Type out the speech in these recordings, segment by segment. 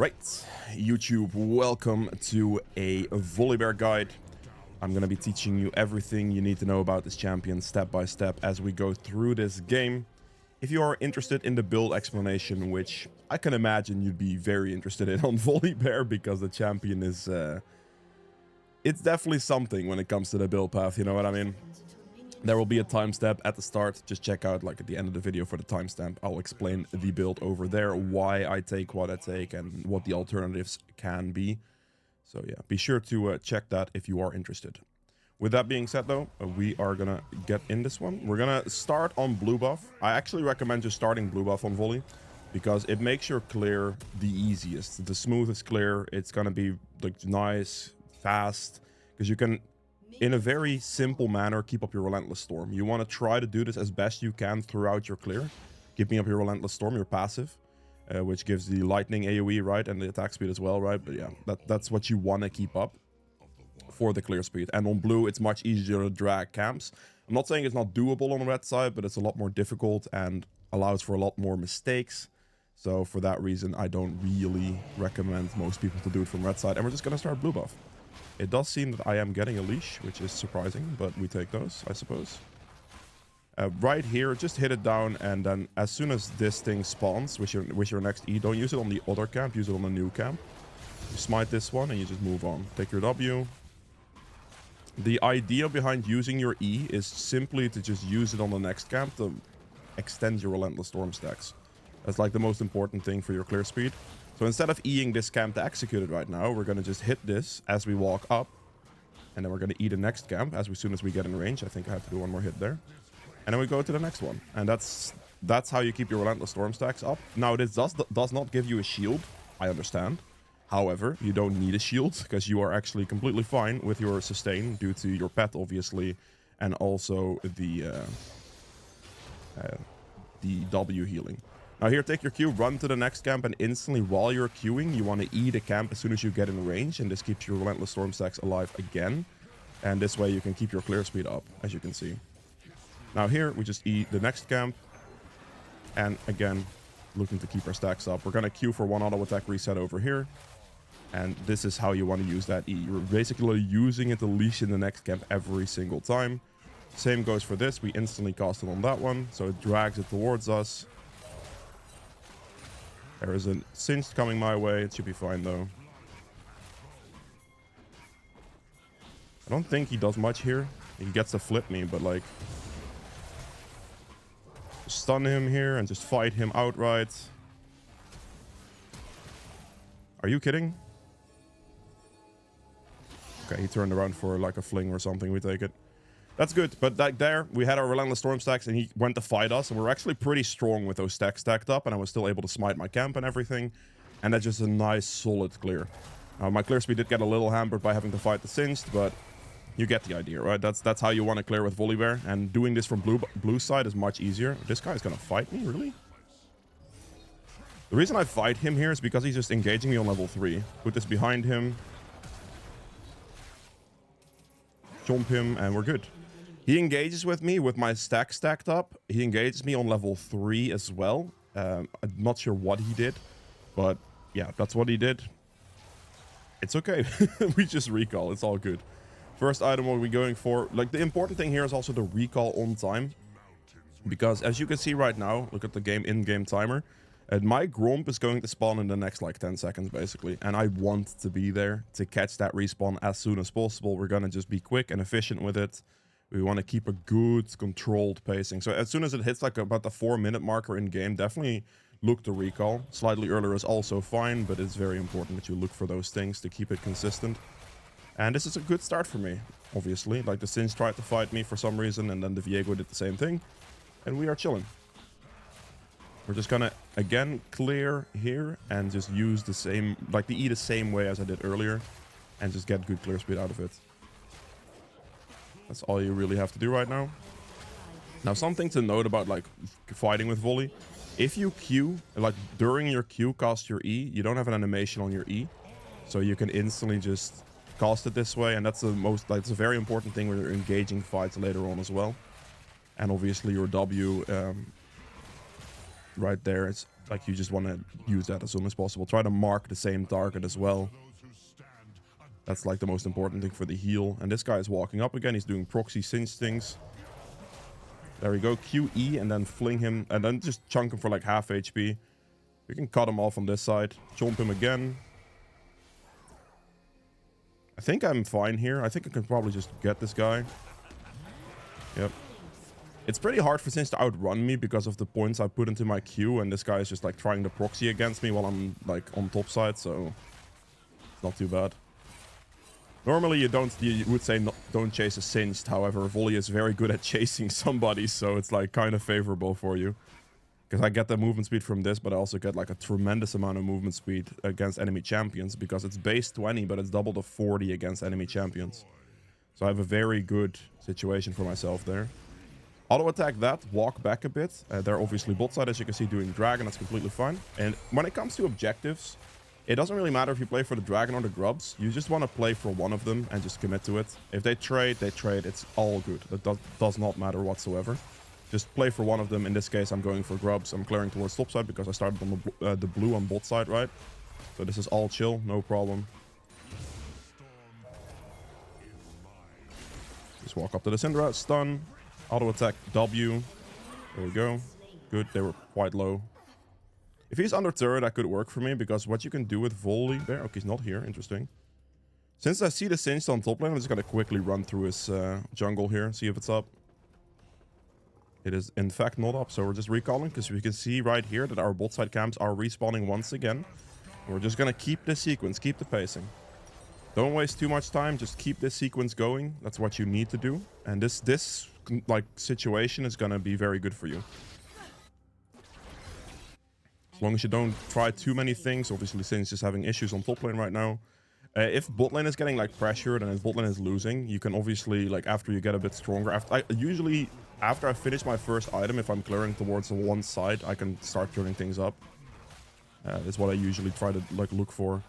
Alright, YouTube, welcome to a Volibear guide. I'm gonna be teaching you everything you need to know about this champion step by step as we go through this game. If you are interested in the build explanation, which I can imagine you'd be very interested in on Volibear, because the champion is... it's definitely something when it comes to the build path, you know what I mean? There will be a timestamp at the start. Just check out like at the end of the video for the timestamp. I'll explain the build over there, why I take what I take and what the alternatives can be. So yeah, be sure to check that if you are interested. With that being said though, we are gonna get in this one. We're gonna start on blue buff. I actually recommend just starting blue buff on volley because it makes your clear the easiest, the smoothest clear. It's gonna be like nice, fast, because you can in a very simple manner keep up your relentless storm. You want to try to do this as best you can throughout your clear, keeping up your relentless storm, your passive, which gives the lightning AoE, right, and the attack speed as well, right? But yeah, that's what you want to keep up for the clear speed. And on blue, it's much easier to drag camps. I'm not saying it's not doable on the red side, but it's a lot more difficult and allows for a lot more mistakes. So for that reason, I don't really recommend most people to do it from red side. And we're just going to start blue buff. It does seem that I am getting a leash, which is surprising, but we take those, I suppose. Right here, just hit it down, and then as soon as this thing spawns with your next E, don't use it on the other camp, use it on the new camp. You smite this one, and you just move on. Take your W. The idea behind using your E is simply to just use it on the next camp to extend your Relentless Storm stacks. That's like the most important thing for your clear speed. So instead of E-ing this camp to execute it right now, we're going to just hit this as we walk up. And then we're going to E the next camp as soon as we get in range. I think I have to do one more hit there. And then we go to the next one. And that's how you keep your Relentless Storm stacks up. Now, this does not give you a shield, I understand. However, you don't need a shield because you are actually completely fine with your sustain due to your pet, obviously. And also the W healing. Now here, take your Q, run to the next camp, and instantly while you're queuing, you want to E the camp as soon as you get in range, and this keeps your Relentless Storm stacks alive again. And this way you can keep your clear speed up, as you can see. Now here, we just E the next camp, and again, looking to keep our stacks up. We're going to queue for one auto attack reset over here, and this is how you want to use that E. You're basically using it to leash in the next camp every single time. Same goes for this. We instantly cast it on that one, so it drags it towards us. There is a cinch coming my way. It should be fine, though. I don't think he does much here. He gets to flip me, but, like... stun him here and just fight him outright. Are you kidding? Okay, he turned around for, like, a fling or something. We take it. That's good, but like there, we had our Relentless Storm stacks, and he went to fight us, and we're actually pretty strong with those stacks stacked up, and I was still able to smite my camp and everything, and that's just a nice, solid clear. My clear speed did get a little hampered by having to fight the Singed, but you get the idea, right? That's how you want to clear with Volibear, and doing this from blue side is much easier. This guy's gonna fight me, really? The reason I fight him here is because he's just engaging me on level 3. Put this behind him. Jump him, and we're good. He engages with me with my stack stacked up. He engages me on level 3 as well. I'm not sure what he did, but yeah, that's what he did. It's okay. We just recall. It's all good. First item, what are we going for? Like, the important thing here is also the recall on time. Because as you can see right now, look at the in-game timer. My Gromp is going to spawn in the next, like, 10 seconds, basically. And I want to be there to catch that respawn as soon as possible. We're going to just be quick and efficient with it. We want to keep a good, controlled pacing. So as soon as it hits, like, about the 4-minute marker in-game, definitely look to recall. Slightly earlier is also fine, but it's very important that you look for those things to keep it consistent. And this is a good start for me, obviously. Like, the Singed tried to fight me for some reason, and then the Viego did the same thing. And we are chilling. We're just gonna, again, clear here and just use the same, like, the E the same way as I did earlier. And just get good clear speed out of it. That's all you really have to do right now. Now, something to note about, like, fighting with volley. If you Q, like, during your Q, cast your E, you don't have an animation on your E. So you can instantly just cast it this way. And that's the most, like, it's a very important thing when you're engaging fights later on as well. And obviously your W right there is Like, you just want to use that as soon as possible. Try to mark the same target as well. That's like the most important thing for the heal. And this guy is walking up again. He's doing proxy cinch things. There we go. QE and then fling him. And then just chunk him for like half HP. We can cut him off on this side. Chomp him again. I think I'm fine here. I think I can probably just get this guy. Yep. It's pretty hard for Cinch to outrun me because of the points I put into my Q, and this guy is just like trying to proxy against me while I'm like on top side, so it's not too bad. Normally you would say don't chase a Singed, however Volley is very good at chasing somebody, so it's like kind of favorable for you. Because I get the movement speed from this, but I also get like a tremendous amount of movement speed against enemy champions, because it's base 20, but it's double to 40 against enemy champions. So I have a very good situation for myself there. Auto attack that, walk back a bit. They're obviously bot side, as you can see, doing dragon. That's completely fine. And when it comes to objectives, it doesn't really matter if you play for the dragon or the grubs. You just want to play for one of them and just commit to it. If they trade, they trade. It's all good. It does not matter whatsoever. Just play for one of them. In this case, I'm going for grubs. I'm clearing towards top side because I started on the blue on bot side, right? So this is all chill, no problem. Just walk up to the Syndra, stun. Auto attack W. There we go. Good, they were quite low. If he's under turret, that could work for me, because what you can do with Volibear... Okay, he's not here. Interesting. Since I see the Singed on top lane, I'm just going to quickly run through his jungle here, see if it's up. It is, in fact, not up, so we're just recalling, because we can see right here that our bot side camps are respawning once again. And we're just going to keep this sequence, keep the pacing. Don't waste too much time, just keep this sequence going. That's what you need to do. And this like situation is gonna be very good for you. As long as you don't try too many things. Obviously, Sin's just having issues on top lane right now. If bot lane is getting like pressured and if bot lane is losing, you can obviously, like, after you get a bit stronger, after I finish my first item, if I'm clearing towards one side, I can start turning things up. That's what I usually try to like look for.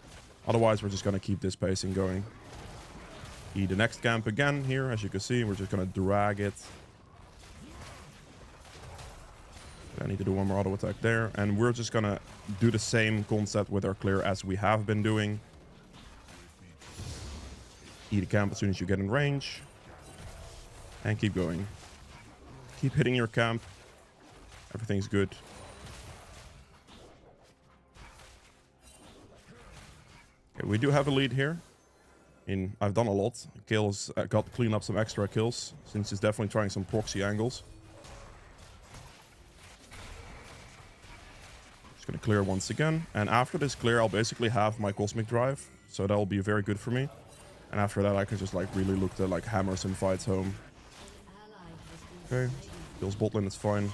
Otherwise, we're just gonna keep this pacing going. The next camp again here, as you can see, we're just gonna drag it. I need to do one more auto attack there, and we're just gonna do the same concept with our clear as we have been doing. The camp as soon as you get in range, and keep going. Keep hitting your camp. Everything's good. Okay, we do have a lead here. I've done a lot. Kills, got to clean up some extra kills, since he's definitely trying some proxy angles. Just gonna clear once again, and after this clear, I'll basically have my cosmic drive, so that'll be very good for me. And after that, I can just like really look to like hammer some fights home. Okay, kills bot lane, it's fine.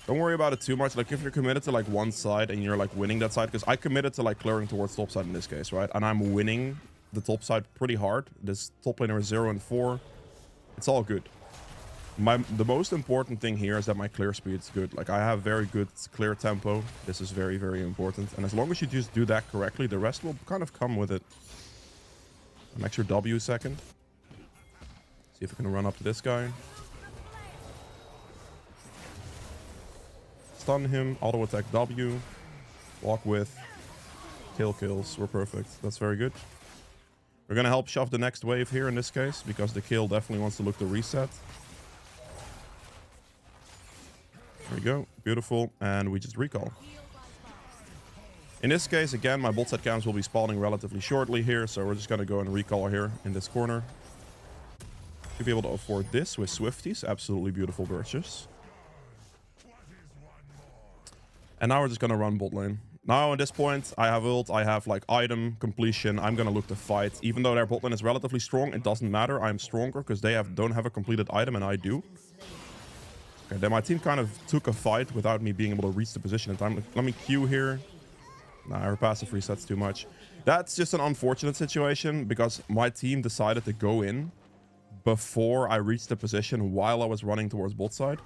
Don't worry about it too much. Like, if you're committed to like one side and you're like winning that side, because I committed to like clearing towards top side in this case, right? And I'm winning the top side pretty hard. This top laner is 0 and 4. It's all good. The most important thing here is that my clear speed is good. Like, I have very good clear tempo. This is very, very important. And as long as you just do that correctly, the rest will kind of come with it. An extra W second. See if I can run up to this guy. Stun him, auto attack W, walk with, kills. We're perfect. That's very good. We're gonna help shove the next wave here in this case, because the kill definitely wants to look to reset. There we go. Beautiful. And we just recall. In this case, again, my bot side camps will be spawning relatively shortly here, so we're just gonna go and recall here in this corner. Should be able to afford this with Swifties. Absolutely beautiful purchase. And now we're just gonna run bot lane. Now at this point, I have ult, I have like item completion. I'm gonna look to fight. Even though their bot lane is relatively strong, it doesn't matter. I'm stronger because they don't have a completed item and I do. Okay, then my team kind of took a fight without me being able to reach the position in time. Let me Q here. Nah, our passive resets too much. That's just an unfortunate situation because my team decided to go in before I reached the position while I was running towards bot side.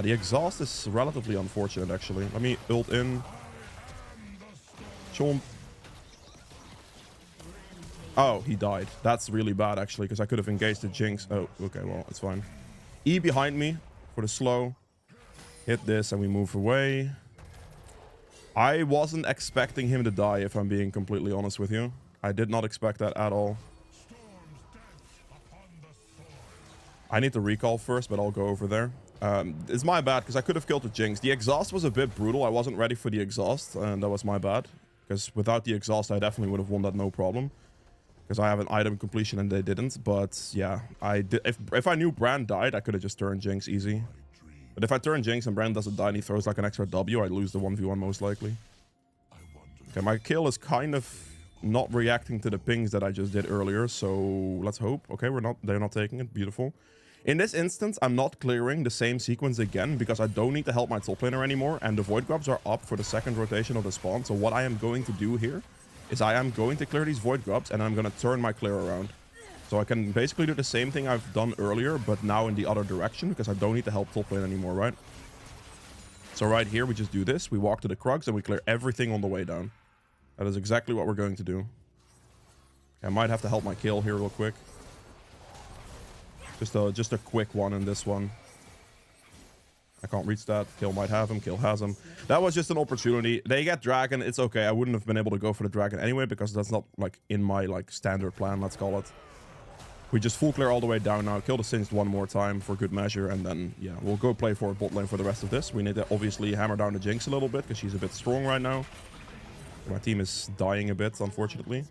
The exhaust is relatively unfortunate, actually. Let me ult in. Chomp. Oh, he died. That's really bad, actually, because I could have engaged the Jinx. Oh, okay, well, it's fine. E behind me. for the slow. Hit this and we move away. I wasn't expecting him to die, if I'm being completely honest with you. I did not expect that at all. I need to recall first, but I'll go over there. It's my bad, because I could have killed the Jinx. The exhaust was a bit brutal. I wasn't ready for the exhaust, and that was my bad. Because without the exhaust, I definitely would have won that no problem. Because I have an item completion and they didn't. But yeah, I did. If I knew Brand died, I could have just turned Jinx easy. But if I turn Jinx and Brand doesn't die and he throws like an extra W, I'd lose the 1v1 most likely. Okay, my kill is kind of not reacting to the pings that I just did earlier. So let's hope. Okay, they're not taking it. Beautiful. In this instance, I'm not clearing the same sequence again because I don't need to help my top laner anymore. And the Void Grubs are up for the second rotation of the spawn. So what I am going to do here is I am going to clear these Void Grubs and I'm going to turn my clear around. So I can basically do the same thing I've done earlier, but now in the other direction because I don't need to help top lane anymore, right? So right here, we just do this. We walk to the Krugs and we clear everything on the way down. That is exactly what we're going to do. I might have to help my kill here real quick. Just a quick one in this one. I can't reach that. Kill might have him. Kill has him. That was just an opportunity. They get dragon. It's okay. I wouldn't have been able to go for the dragon anyway because that's not like in my like standard plan, let's call it. We just full clear all the way down now. Kill the Singed one more time for good measure. And then, yeah, we'll go play for bot lane for the rest of this. We need to obviously hammer down the Jinx a little bit because she's a bit strong right now. My team is dying a bit, unfortunately.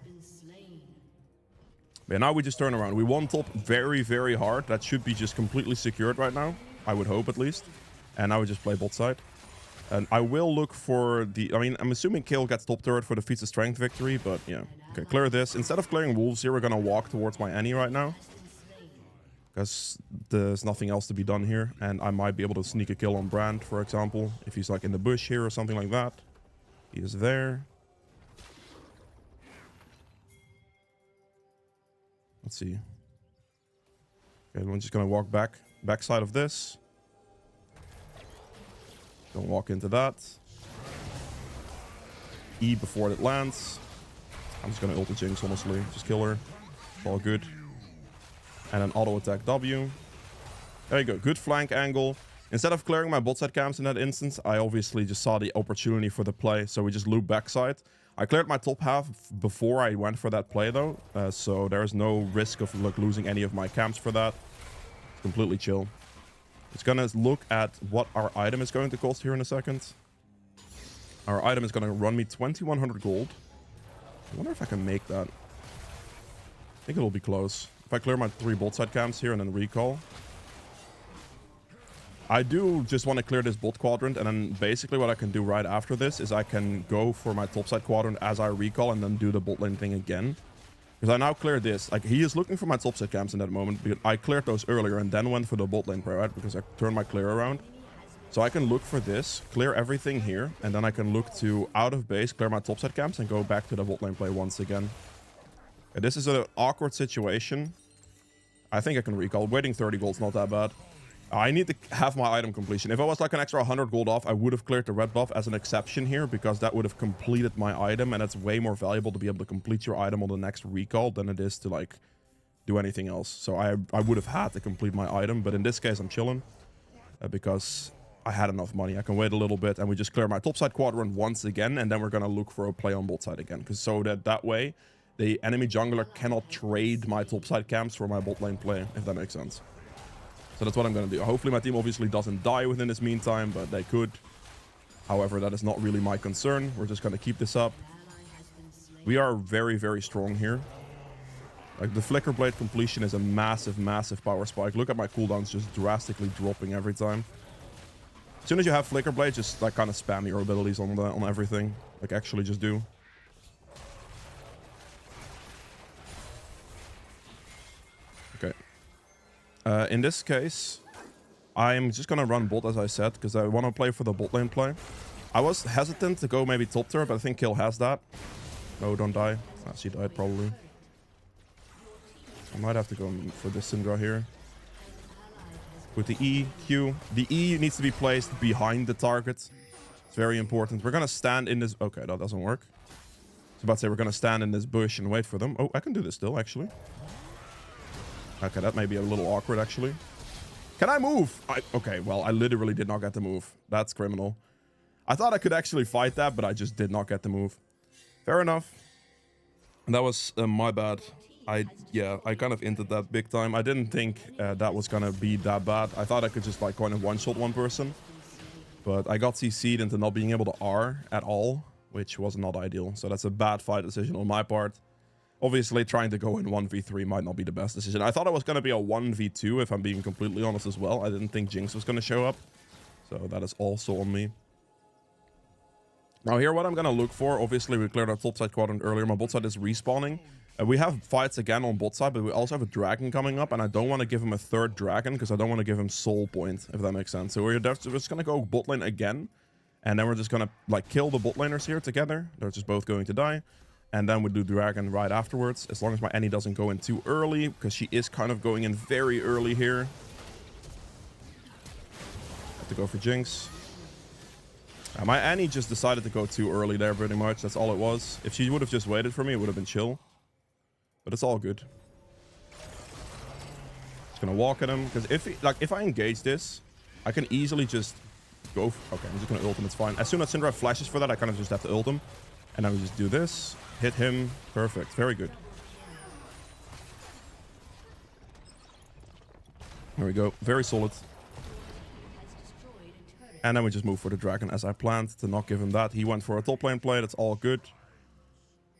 But now we just turn around. We won top very, very hard. That should be just completely secured right now. I would hope, at least. And now we just play bot side. And I will look for the... I mean, I'm assuming Kayle gets top turret for the feats of strength victory, but yeah. Okay, clear this. Instead of clearing wolves here, we're going to walk towards my Annie right now. Because there's nothing else to be done here. And I might be able to sneak a kill on Brand, for example. If he's like in the bush here or something like that. He is there. Let's see. Okay, I'm just going to walk backside of this. Don't walk into that. E before it lands. I'm just going to ult the Jinx, honestly. Just kill her. It's all good. And then auto attack W. There you go. Good flank angle. Instead of clearing my bot side camps in that instance, I obviously just saw the opportunity for the play. So we just loop backside. I cleared my top half before I went for that play though. So there's no risk of like losing any of my camps for that. It's completely chill. It's gonna look at what our item is going to cost here in a second. Our item is gonna run me 2100 gold. I wonder if I can make that. I think it'll be close. If I clear my 3 bot side camps here and then recall. I do just want to clear this bot quadrant, and then basically what I can do right after this is I can go for my top side quadrant as I recall and then do the bot lane thing again. Because I now cleared this. Like, he is looking for my top side camps in that moment, but I cleared those earlier and then went for the bot lane play, right? Because I turned my clear around. So I can look for this, clear everything here, and then I can look to out of base, clear my top side camps, and go back to the bot lane play once again. Okay, this is an awkward situation. I think I can recall. Waiting 30 gold's not that bad. I need to have my item completion. If I was like an extra 100 gold off, I would have cleared the red buff as an exception here because that would have completed my item, and it's way more valuable to be able to complete your item on the next recall than it is to like do anything else. So I would have had to complete my item, but in this case I'm chilling because I had enough money. I can wait a little bit and we just clear my topside quadrant once again, and then we're gonna look for a play on bot side again, because so that way the enemy jungler cannot trade my topside camps for my bot lane play, if that makes sense. So that's what I'm going to do. Hopefully my team obviously doesn't die within this meantime, but they could. However, that is not really my concern. We're just going to keep this up. We are very, very strong here. Like, the Flicker Blade completion is a massive, massive power spike. Look at my cooldowns just drastically dropping every time. As soon as you have Flicker Blade, just like kind of spam your abilities on everything. Like, actually just do. Okay. In this case, I'm just gonna run bot as I said, because I want to play for the bot lane play. I was hesitant to go maybe top tier, but I think Kayle has that. No, don't die. Ah, she died probably. I might have to go for this Syndra here. With the E, Q. The E needs to be placed behind the target. It's very important. We're gonna stand in this... Okay, that doesn't work. I was about to say we're gonna stand in this bush and wait for them. Oh, I can do this still, actually. Okay, that may be a little awkward, actually. Can I move? Okay, well, I literally did not get the move. That's criminal. I thought I could actually fight that, but I just did not get the move. Fair enough. That was my bad. I kind of hinted that big time. I didn't think that was gonna be that bad. I thought I could just like kind of one-shot one person. But I got CC'd into not being able to R at all, which was not ideal. So that's a bad fight decision on my part. Obviously, trying to go in 1v3 might not be the best decision. I thought it was going to be a 1v2, if I'm being completely honest as well. I didn't think Jinx was going to show up. So that is also on me. Now here, what I'm going to look for, obviously we cleared our top side quadrant earlier. My bot side is respawning. We have fights again on bot side, but we also have a dragon coming up. And I don't want to give him a third dragon because I don't want to give him soul point, if that makes sense. So we're just going to go bot lane again. And then we're just going to like kill the bot laners here together. They're just both going to die. And then we do dragon right afterwards, as long as my Annie doesn't go in too early, because she is kind of going in very early here. Have to go for Jinx. My Annie just decided to go too early there, pretty much. That's all it was. If she would have just waited for me, it would have been chill. But it's all good. Just gonna walk at him, because if I engage this, I can easily just go. Okay, I'm just gonna ult him. It's fine. As soon as Syndra flashes for that, I kind of just have to ult him, and then we just do this. Hit him. Perfect. Very good. There we go. Very solid. And then we just move for the dragon as I planned to not give him that. He went for a top lane play. That's all good.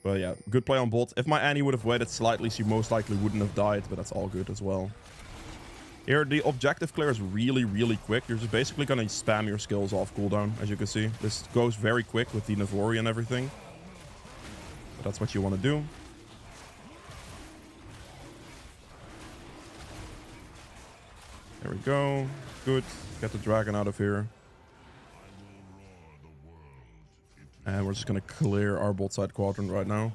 But yeah, good play on bot. If my Annie would have waited slightly, she most likely wouldn't have died. But that's all good as well. Here, the objective clear is really, really quick. You're just basically going to spam your skills off cooldown, as you can see. This goes very quick with the Navori and everything. But that's what you want to do. There we go. Good. Get the dragon out of here. And we're just going to clear our bot side quadrant right now.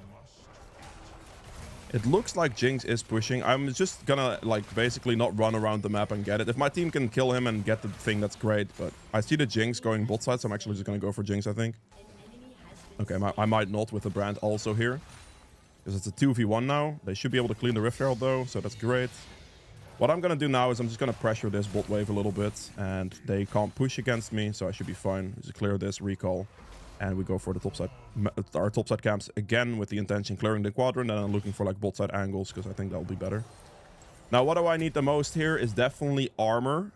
It looks like Jinx is pushing. I'm just going to like basically not run around the map and get it. If my team can kill him and get the thing, that's great. But I see the Jinx going bot side, so I'm actually just going to go for Jinx, I think. Okay, I might not with the brand also here. Because it's a 2v1 now. They should be able to clean the Rift Herald though, so that's great. What I'm going to do now is I'm just going to pressure this bot wave a little bit. And they can't push against me, so I should be fine. Just clear this, recall. And we go for the top side, our top side camps again with the intention clearing the quadrant. And I'm looking for like bot side angles because I think that'll be better. Now, what do I need the most here is definitely armor.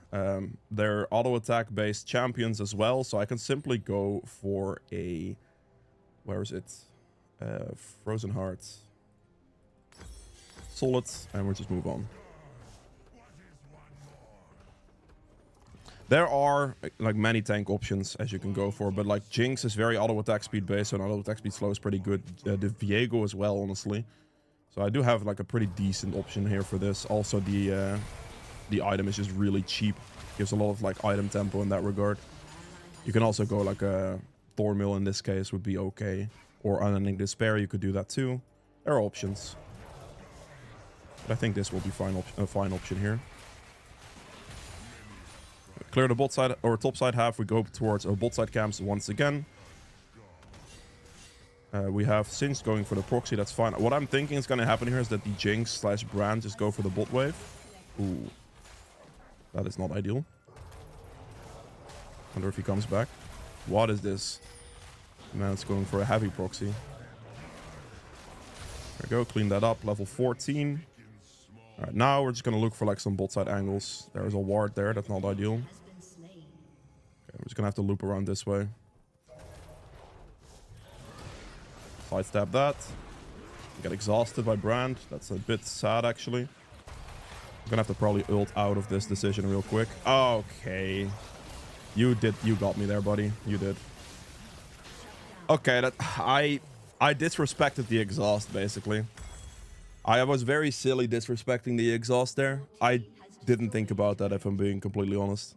They're auto attack based champions as well. So I can simply go for a... Where is it? Frozen Hearts. Solid. And we'll just move on. There are like many tank options as you can go for, but like Jinx is very auto attack speed based, so auto attack speed slow is pretty good. The Viego as well, honestly. So I do have like a pretty decent option here for this. Also, the item is just really cheap. Gives a lot of like item tempo in that regard. You can also go like a Thornmill in this case would be okay, or Unending Despair. You could do that too. There are options, but I think this will be a fine option here. Clear the bot side or top side half. We go towards our bot side camps once again. We have Singe going for the proxy. That's fine. What I'm thinking is going to happen here is that the Jinx slash Brand just go for the bot wave. Ooh. That is not ideal. Wonder if he comes back. What is this? Now it's going for a heavy proxy. There we go. Clean that up. Level 14. All right, now we're just going to look for like some bot side angles. There's a ward there. That's not ideal. Okay, we're just going to have to loop around this way. Sidestep that. Get exhausted by Brand. That's a bit sad, actually. I'm going to have to probably ult out of this decision real quick. Okay. You got me there, buddy. You did. Okay, I disrespected the exhaust, basically. I was very silly disrespecting the exhaust there. I didn't think about that, if I'm being completely honest.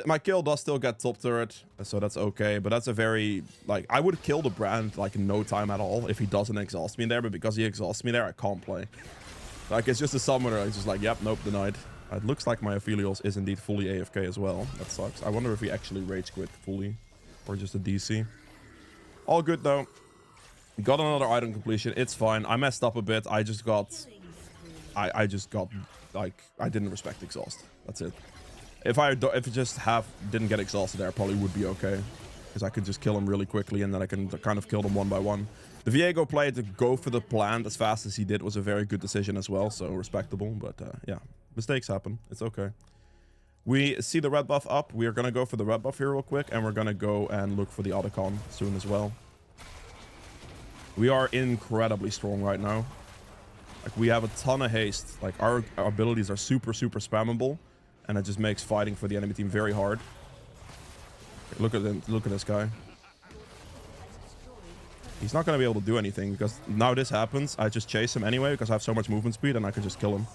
My kill does still get top turret, so that's okay. But that's a very, like, I would kill the Brand, like, in no time at all if he doesn't exhaust me there. But because he exhausts me there, I can't play. Like, it's just a summoner. It's just like, yep, nope, denied. It looks like my Aphelios is indeed fully AFK as well. That sucks. I wonder if he actually rage quit fully. Or just a DC. All good, though. Got another item completion. It's fine. I messed up a bit. I just got... I just got... Like, I didn't respect exhaust. That's it. If it just didn't get exhausted there, I probably would be okay. Because I could just kill him really quickly and then I can kind of kill them one by one. The Viego play to go for the plant as fast as he did was a very good decision as well. So respectable. But yeah, mistakes happen. It's okay. We see the red buff up. We are going to go for the red buff here real quick. And we're going to go and look for the Otacon soon as well. We are incredibly strong right now. Like, we have a ton of haste. Like, our abilities are super, super spammable. And it just makes fighting for the enemy team very hard. Okay, look at this guy. He's not going to be able to do anything because now this happens. I just chase him anyway because I have so much movement speed and I can just kill him.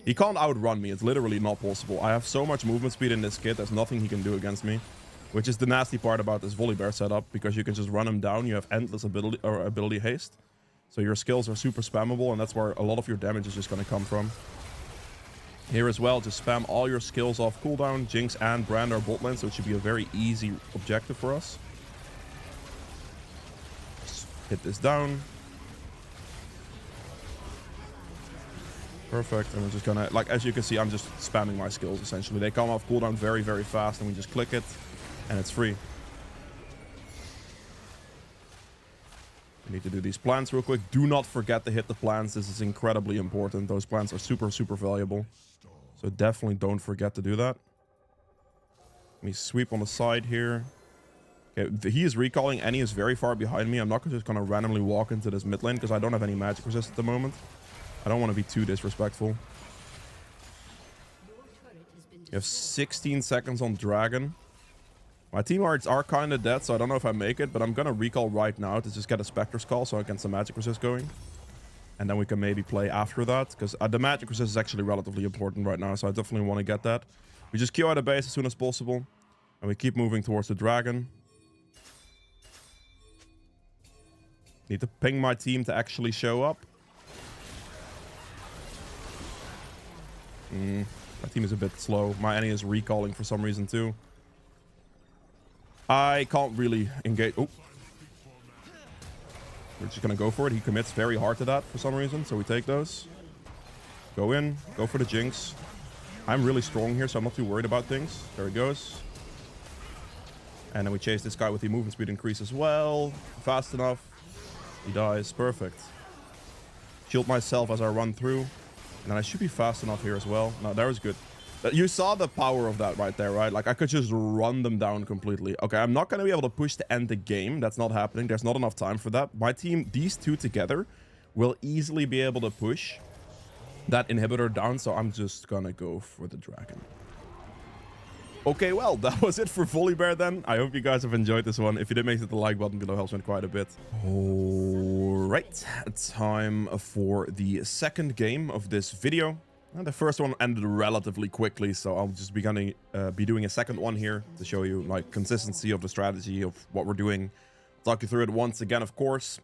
He can't outrun me. It's literally not possible. I have so much movement speed in this kit. There's nothing he can do against me. Which is the nasty part about this Volibear setup, because you can just run him down. You have endless ability haste. So your skills are super spammable, and that's where a lot of your damage is just going to come from. Here as well, just spam all your skills off cooldown. Jinx and Brand are bot lane, so it should be a very easy objective for us. Just hit this down. Perfect, and we're just gonna, like, as you can see, I'm just spamming my skills, essentially. They come off cooldown very, very fast, and we just click it, and it's free. We need to do these plants real quick. Do not forget to hit the plants. This is incredibly important. Those plants are super, super valuable. So definitely don't forget to do that. Let me sweep on the side here. Okay, he is recalling, and he is very far behind me. I'm not just gonna randomly walk into this mid lane, because I don't have any magic resist at the moment. I don't want to be too disrespectful. You have 16 seconds on Dragon. My team are kind of dead, so I don't know if I make it, but I'm going to recall right now to just get a Spectre's Call so I can get some magic resist going. And then we can maybe play after that, because the magic resist is actually relatively important right now, so I definitely want to get that. We just queue out a base as soon as possible, and we keep moving towards the Dragon. Need to ping my team to actually show up. My team is a bit slow. My enemy is recalling for some reason too. I can't really engage. Oh. We're just gonna go for it. He commits very hard to that for some reason, so we take those. Go in. Go for the Jinx. I'm really strong here, so I'm not too worried about things. There he goes. And then we chase this guy with the movement speed increase as well. Fast enough. He dies. Perfect. Shield myself as I run through. And then I should be fast enough here as well. No, that was good. You saw the power of that right there, right? Like, I could just run them down completely. Okay, I'm not going to be able to push to end the game. That's not happening. There's not enough time for that. My team, these two together, will easily be able to push that inhibitor down. So I'm just going to go for the Dragon. Okay, well, that was it for Volibear then. I hope you guys have enjoyed this one. If you did, make it the like button below, helps me quite a bit. Alright, time for the second game of this video. And the first one ended relatively quickly, so I'll just be doing a second one here to show you like consistency of the strategy of what we're doing. Talk you through it once again, of course.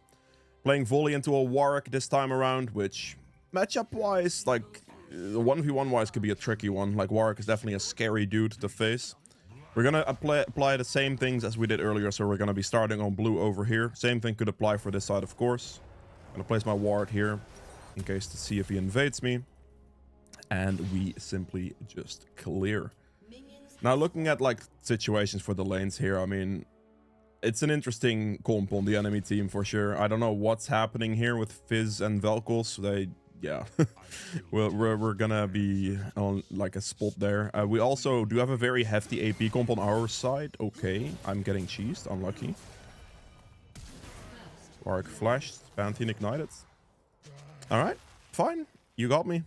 Playing Volley into a Warwick this time around, which matchup-wise, like 1v1 wise could be a tricky one. Like, Warwick is definitely a scary dude to face. We're gonna apply the same things as we did earlier, so we're gonna be starting on blue over here. Same thing could apply for this side, of course. I'm gonna place my ward here in case to see if he invades me. And we simply just clear. Now, looking at like situations for the lanes here, I mean, it's an interesting comp on the enemy team for sure. I don't know what's happening here with Fizz and Vel'Koz. Yeah, we're gonna be on like a spot there. We also do have a very hefty AP comp on our side. Okay, I'm getting cheesed. Unlucky. Arc flashed. Pantheon ignited. All right, fine. You got me.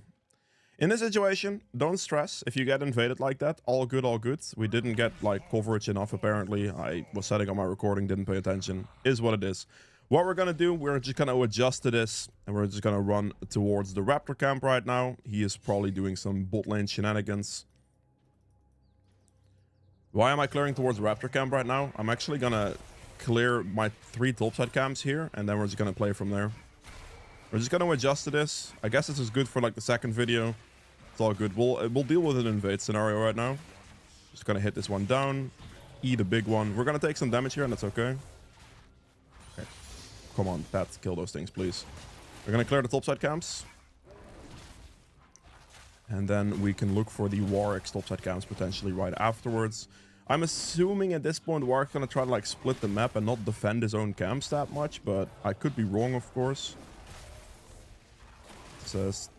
In this situation, don't stress if you get invaded like that. All good, all good. We didn't get like coverage enough apparently. I was setting up my recording, didn't pay attention. Is what it is. What we're gonna do, we're just gonna adjust to this, and we're just gonna run towards the Raptor camp right now. He is probably doing some bot lane shenanigans. Why am I clearing towards the Raptor camp right now? I'm actually gonna clear my 3 topside camps here, and then we're just gonna play from there. We're just gonna adjust to this. I guess this is good for like the second video. It's all good. We'll deal with an invade scenario right now. Just gonna hit this one down, eat a big one. We're gonna take some damage here, and that's okay. Okay. Come on, Pat, kill those things, please. We're gonna clear the topside camps. And then we can look for the Warwick topside camps potentially right afterwards. I'm assuming at this point Warwick's gonna try to like split the map and not defend his own camps that much, but I could be wrong, of course. It's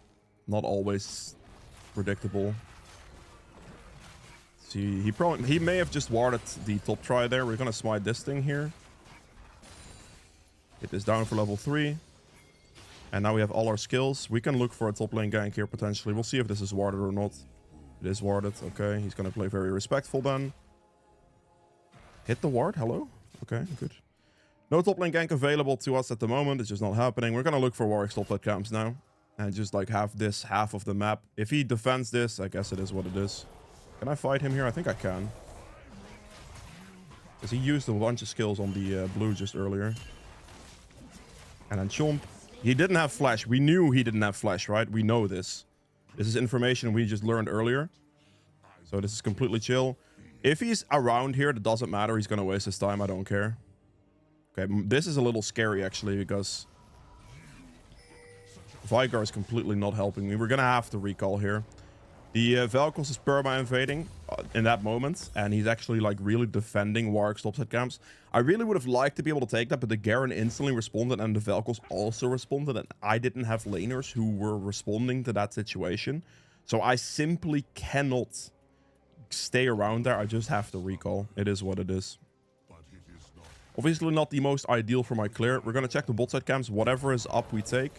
not always predictable. See, he may have just warded the top try there. We're gonna smite this thing here. Get this down for level 3. And now we have all our skills. We can look for a top lane gank here potentially. We'll see if this is warded or not. It is warded. Okay, he's gonna play very respectful then. Hit the ward. Hello. Okay, good. No top lane gank available to us at the moment. It's just not happening. We're gonna look for Warwick's top lane camps now. And just like have this half of the map. If he defends this, I guess it is what it is. Can I fight him here? I think I can. Because he used a bunch of skills on the blue just earlier. And then Chomp. He didn't have flash. We knew he didn't have flash, right? We know this. This is information we just learned earlier. So this is completely chill. If he's around here, it doesn't matter. He's going to waste his time. I don't care. Okay, this is a little scary, actually, because Vigar is completely not helping me. We're going to have to recall here. The Vel'Koz is perma invading in that moment, and he's actually like really defending Warwick's topside camps. I really would have liked to be able to take that, but the Garen instantly responded, and the Vel'Koz also responded, and I didn't have laners who were responding to that situation. So I simply cannot stay around there. I just have to recall. It is what it is. Obviously not the most ideal for my clear. We're going to check the bot side camps. Whatever is up, we take.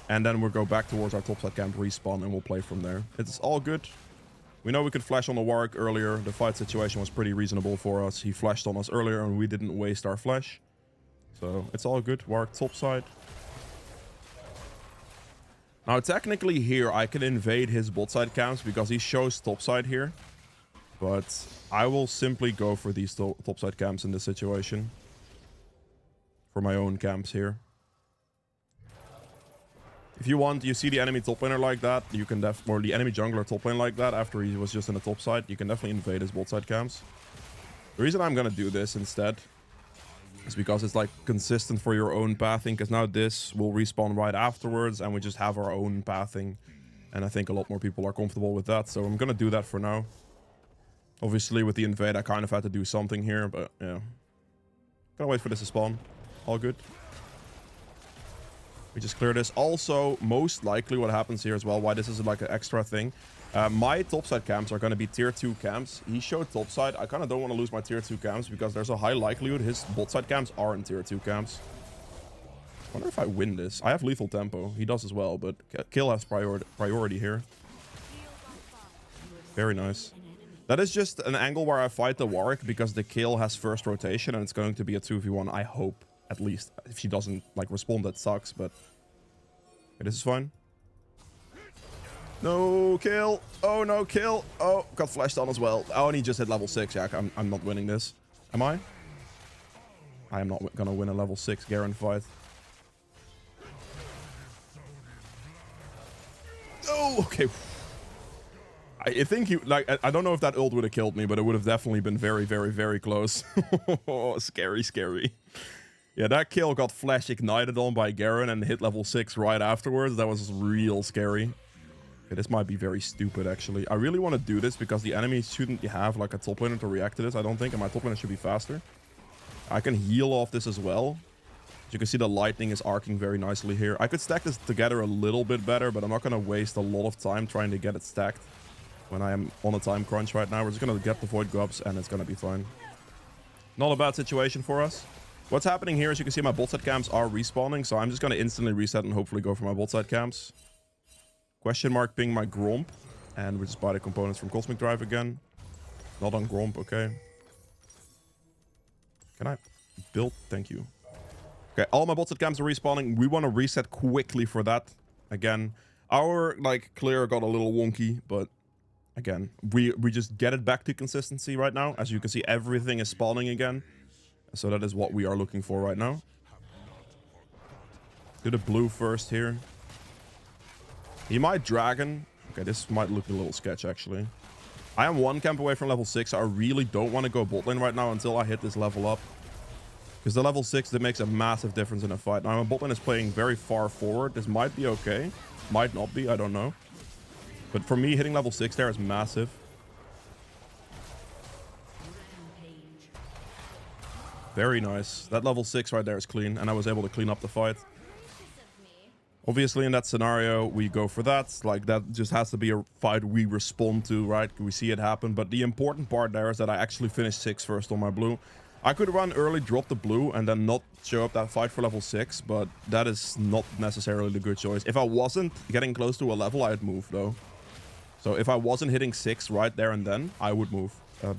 And then we'll go back towards our topside camp, respawn, and we'll play from there. It's all good. We know we could flash on the Warwick earlier. The fight situation was pretty reasonable for us. He flashed on us earlier, and we didn't waste our flash. So it's all good. Warwick topside. Now, technically here, I can invade his bot side camps because he shows topside here. But I will simply go for these topside camps in this situation. For my own camps here. If you want, you see the enemy top laner like that, you can or the enemy jungler top lane like that after he was just in the top side, you can definitely invade his bot side camps. The reason I'm gonna do this instead is because it's like consistent for your own pathing, because now this will respawn right afterwards and we just have our own pathing. And I think a lot more people are comfortable with that, so I'm gonna do that for now. Obviously with the invade I kind of had to do something here, but yeah. Gonna wait for this to spawn. All good. We just clear this. Also, most likely what happens here as well, why this is like an extra thing. My topside camps are going to be tier 2 camps. He showed topside. I kind of don't want to lose my tier 2 camps because there's a high likelihood his bot side camps are in tier 2 camps. I wonder if I win this. I have lethal tempo. He does as well, but kill has priority here. Very nice. That is just an angle where I fight the Warwick because the kill has first rotation and it's going to be a 2v1, I hope. At least. If she doesn't like respond, that sucks, but okay, this is fine. No kill. Oh, no kill. Oh, got flashed on as well. Oh, and he just hit level 6. Yeah, I'm not winning this. Am I? I am not gonna win a level 6 Garen fight. Oh, okay. I think he, like, I don't know if that ult would have killed me, but it would have definitely been very, very, very close. Scary, scary. Yeah, that kill got flash ignited on by Garen and hit level 6 right afterwards. That was real scary. Okay, this might be very stupid, actually. I really want to do this because the enemy shouldn't have, like, a top laner to react to this, I don't think. And my top laner should be faster. I can heal off this as well. As you can see, the lightning is arcing very nicely here. I could stack this together a little bit better, but I'm not going to waste a lot of time trying to get it stacked when I am on a time crunch right now. We're just going to get the Void Gobs, and it's going to be fine. Not a bad situation for us. What's happening here is you can see my bot side camps are respawning, so I'm just going to instantly reset and hopefully go for my bot side camps. Question mark ping my Gromp, and we just buy the components from Cosmic Drive again. Not on Gromp, okay. Can I build? Thank you. Okay, all my bot side camps are respawning. We want to reset quickly for that. Again, our like clear got a little wonky, but again, we just get it back to consistency right now. As you can see, everything is spawning again. So that is what we are looking for right now. Do the blue first here. He might dragon. Okay, this might look a little sketch, actually. I am 1 camp away from level 6. So I really don't want to go bot lane right now until I hit this level up. Because the level 6, that makes a massive difference in a fight. Now, my bot lane is playing very far forward. This might be okay. Might not be. I don't know. But for me, hitting level 6 there is massive. Very nice. That level 6 right there is clean, and I was able to clean up the fight. Obviously, in that scenario, we go for that. Like, that just has to be a fight we respond to, right? We see it happen. But the important part there is that I actually finished 6 first on my blue. I could run early, drop the blue, and then not show up that fight for level 6, but that is not necessarily the good choice. If I wasn't getting close to a level, I'd move, though. So if I wasn't hitting 6 right there and then, I would move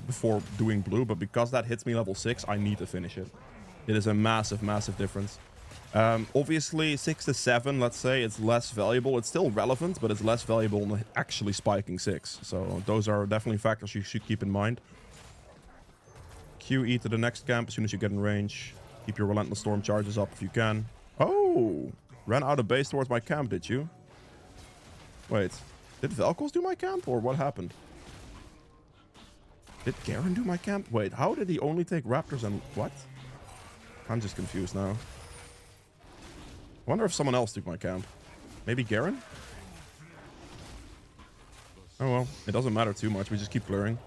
before doing blue. But because that hits me level 6, I need to finish it. It is a massive, massive difference. Obviously, 6 to 7, let's say, it's less valuable. It's still relevant, but it's less valuable than actually spiking 6. So those are definitely factors you should keep in mind. QE to the next camp as soon as you get in range. Keep your Relentless Storm charges up if you can. Oh! Ran out of base towards my camp, did you? Wait. Did Vel'Koz do my camp, or what happened? Did Garen do my camp? Wait, how did he only take Raptors and what? I'm just confused now. I wonder if someone else took my camp. Maybe Garen? Oh well, it doesn't matter too much. We just keep clearing.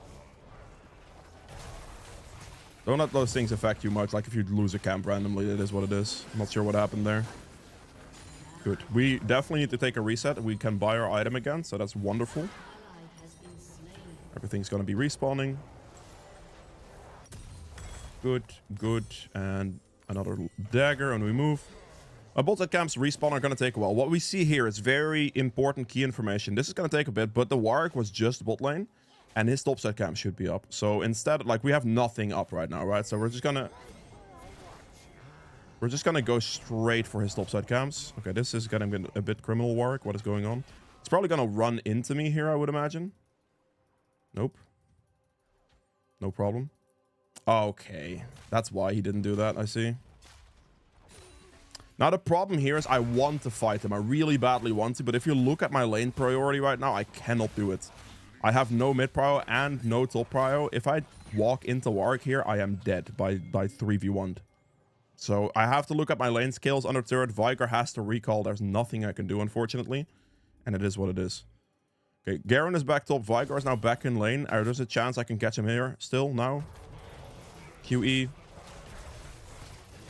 Don't let those things affect you much. Like if you lose a camp randomly, it is what it is. I'm not sure what happened there. Good. We definitely need to take a reset. We can buy our item again, so that's wonderful. Everything's going to be respawning. Good, good. And another dagger, and we move. Bot side camps respawn are going to take a while. What we see here is very important key information. This is going to take a bit, but the Warwick was just bot lane, and his top side camp should be up. So instead, like, we have nothing up right now, right? So we're just gonna go straight for his top side camps. Okay, this is getting a bit criminal, Warwick. What is going on? It's probably gonna run into me here, I would imagine. Nope. No problem. Okay, that's why he didn't do that, I see. Now, the problem here is I want to fight him. I really badly want to, but if you look at my lane priority right now, I cannot do it. I have no mid prio and no top prio. If I walk into Warwick here, I am dead by 3v1. So I have to look at my lane skills under turret. Viger has to recall. There's nothing I can do, unfortunately. And it is what it is. Okay, Garen is back top. Viger is now back in lane. There's a chance I can catch him here still now. QE.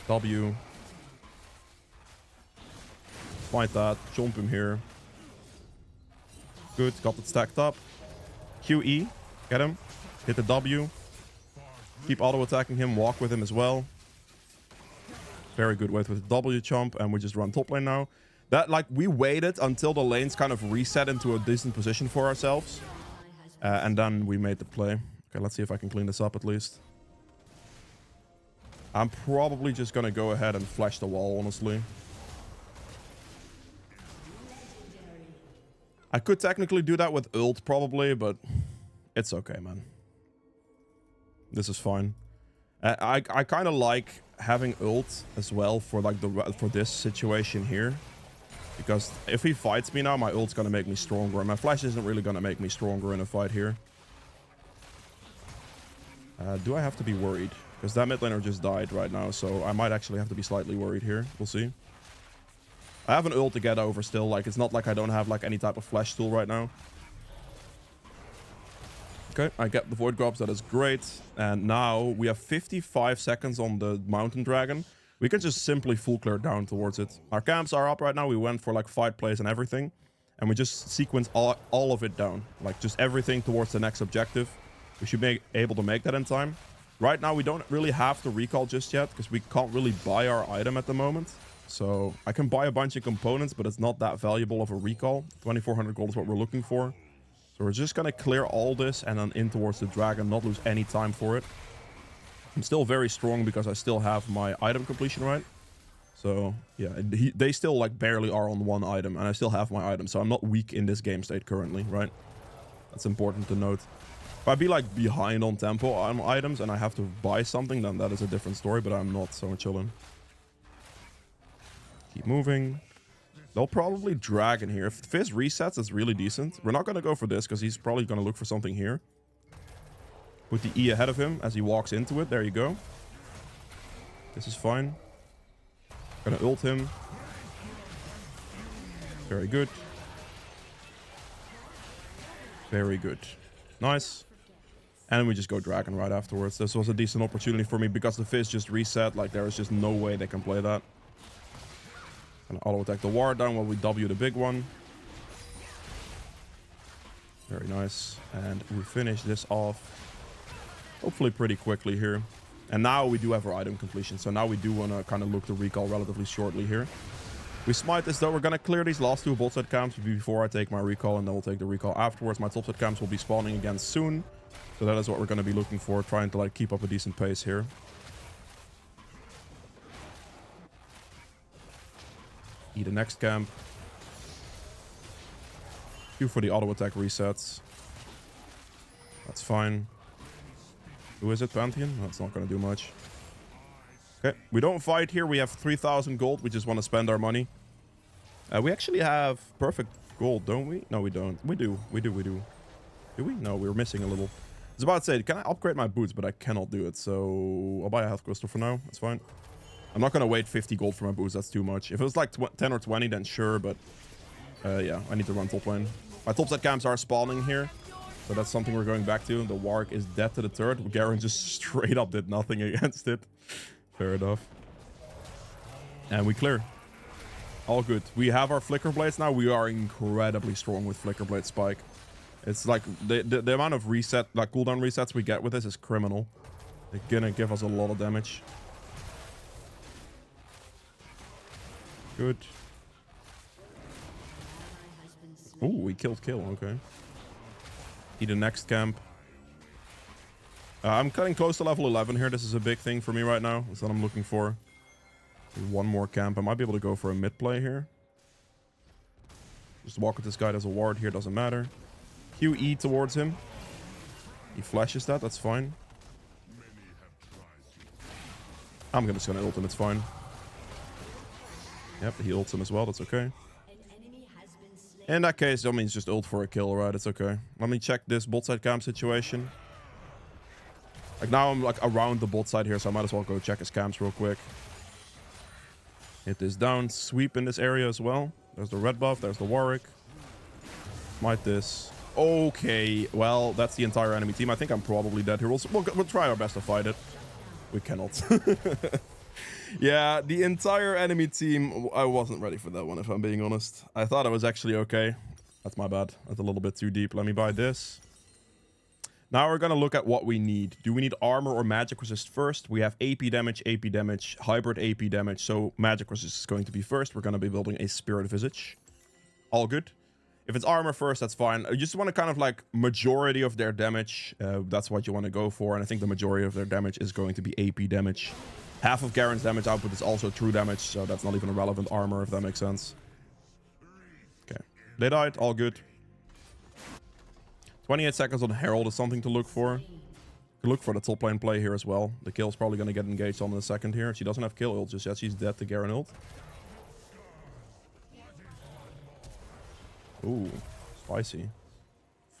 W. Fight that. Jump him here. Good. Got it stacked up. QE. Get him. Hit the W. Keep auto-attacking him. Walk with him as well. Very good wait with the W chomp. And we just run top lane now. That, like, we waited until the lanes kind of reset into a decent position for ourselves. And then we made the play. Okay, let's see if I can clean this up at least. I'm probably just going to go ahead and flash the wall, honestly. I could technically do that with ult probably, but it's okay, man. This is fine. I kind of like having ult as well for like for this situation here, because if he fights me now, my ult's gonna make me stronger, and my flash isn't really gonna make me stronger in a fight here. Do I have to be worried? Because that mid laner just died right now, so I might actually have to be slightly worried here. We'll see. I have an ult to get over still. Like, it's not like I don't have like any type of flash tool right now. Okay, I get the Void Grubs. That is great. And now we have 55 seconds on the Mountain Dragon. We can just simply full clear down towards it. Our camps are up right now. We went for like fight plays and everything. And we just sequence all of it down. Like just everything towards the next objective. We should be able to make that in time. Right now, we don't really have to recall just yet, because we can't really buy our item at the moment. So I can buy a bunch of components, but it's not that valuable of a recall. 2400 gold is what we're looking for. So we're just going to clear all this and then in towards the dragon, not lose any time for it. I'm still very strong because I still have my item completion right. So yeah, they still like barely are on one item, and I still have my item. So I'm not weak in this game state currently, right? That's important to note. If I be like behind on tempo on items and I have to buy something, then that is a different story, but I'm not, so we're chilling. Keep moving. They'll probably dragon here. If Fizz resets, it's really decent. We're not going to go for this because he's probably going to look for something here. Put the E ahead of him as he walks into it. There you go. This is fine. Gonna ult him. Very good. Very good. Nice. And we just go dragon right afterwards. This was a decent opportunity for me because the Fizz just reset. Like, there is just no way they can play that. And auto attack the ward down while we W the big one. Very nice. And we finish this off hopefully pretty quickly here. And now we do have our item completion. So now we do want to kind of look to recall relatively shortly here. We smite this though. We're going to clear these last two bot side camps before I take my recall, and then we'll take the recall afterwards. My top side camps will be spawning again soon. So that is what we're going to be looking for, trying to like keep up a decent pace here. Eat the next camp. Q for the auto attack resets. That's fine. Who is it? Pantheon? That's not going to do much. Okay, we don't fight here. We have 3,000 gold. We just want to spend our money. We actually have perfect gold, don't we? No, we don't. We do. Do we? No, we're missing a little. I was about to say, can I upgrade my boots? But I cannot do it. So I'll buy a health crystal for now. That's fine. I'm not going to wait 50 gold for my boots. That's too much. If it was like 10 or 20, then sure. But yeah, I need to run top lane. My top side camps are spawning here. So that's something we're going back to. The Warwick is dead to the turret. Garen just straight up did nothing against it. Fair enough. And we clear. All good. We have our Flicker Blades now. We are incredibly strong with Flicker Blade Spike. It's like the amount of reset, like cooldown resets we get with this is criminal. They're gonna give us a lot of damage. Good. Oh, we killed kill. Okay. Eat the next camp. I'm cutting close to level 11 here. This is a big thing for me right now. That's what I'm looking for. One more camp. I might be able to go for a mid play here. Just walk with this guy. There's a ward here. Doesn't matter. QE towards him. He flashes that. That's fine. I'm just gonna ult him. It's fine. Yep, he ults him as well. That's okay. In that case, that means just ult for a kill, right? It's okay. Let me check this bot side camp situation. Like now I'm like around the bot side here, so I might as well go check his camps real quick. Hit this down. Sweep in this area as well. There's the red buff. There's the Warwick. Smite this. Okay, well, that's the entire enemy team. I think I'm probably dead here. We'll try our best to fight it. We cannot. Yeah, the entire enemy team, I wasn't ready for that one, if I'm being honest. I thought I was actually okay. That's my bad. That's a little bit too deep. Let me buy this. Now we're going to look at what we need. Do we need armor or magic resist first? We have AP damage, hybrid AP damage. So magic resist is going to be first. We're going to be building a Spirit Visage. All good. If it's armor first, that's fine. You just want to kind of like majority of their damage. That's what you want to go for. And I think the majority of their damage is going to be AP damage. Half of Garen's damage output is also true damage. So that's not even a relevant armor, if that makes sense. Okay. They died. All good. 28 seconds on Herald is something to look for. Could look for the top lane play here as well. The kill's probably going to get engaged on in a second here. She doesn't have kill ult just yet. She's dead to Garen ult. Ooh, spicy.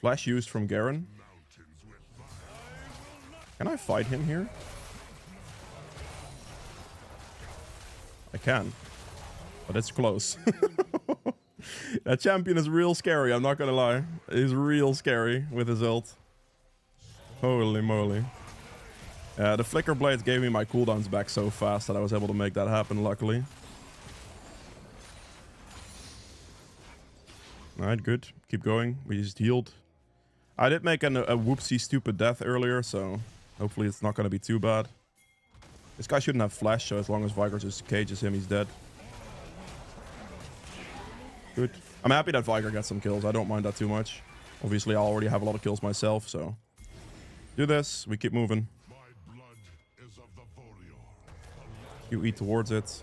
Flash used from Garen. Can I fight him here? I can. But it's close. That champion is real scary, I'm not gonna lie. He's real scary with his ult. Holy moly. The Flicker Blades gave me my cooldowns back so fast that I was able to make that happen, luckily. Alright, good. Keep going. We just healed. I did make a whoopsie stupid death earlier, so hopefully it's not going to be too bad. This guy shouldn't have flash, so as long as Viger just cages him, he's dead. Good. I'm happy that Viger gets some kills. I don't mind that too much. Obviously, I already have a lot of kills myself, so... Do this. We keep moving. You eat towards it.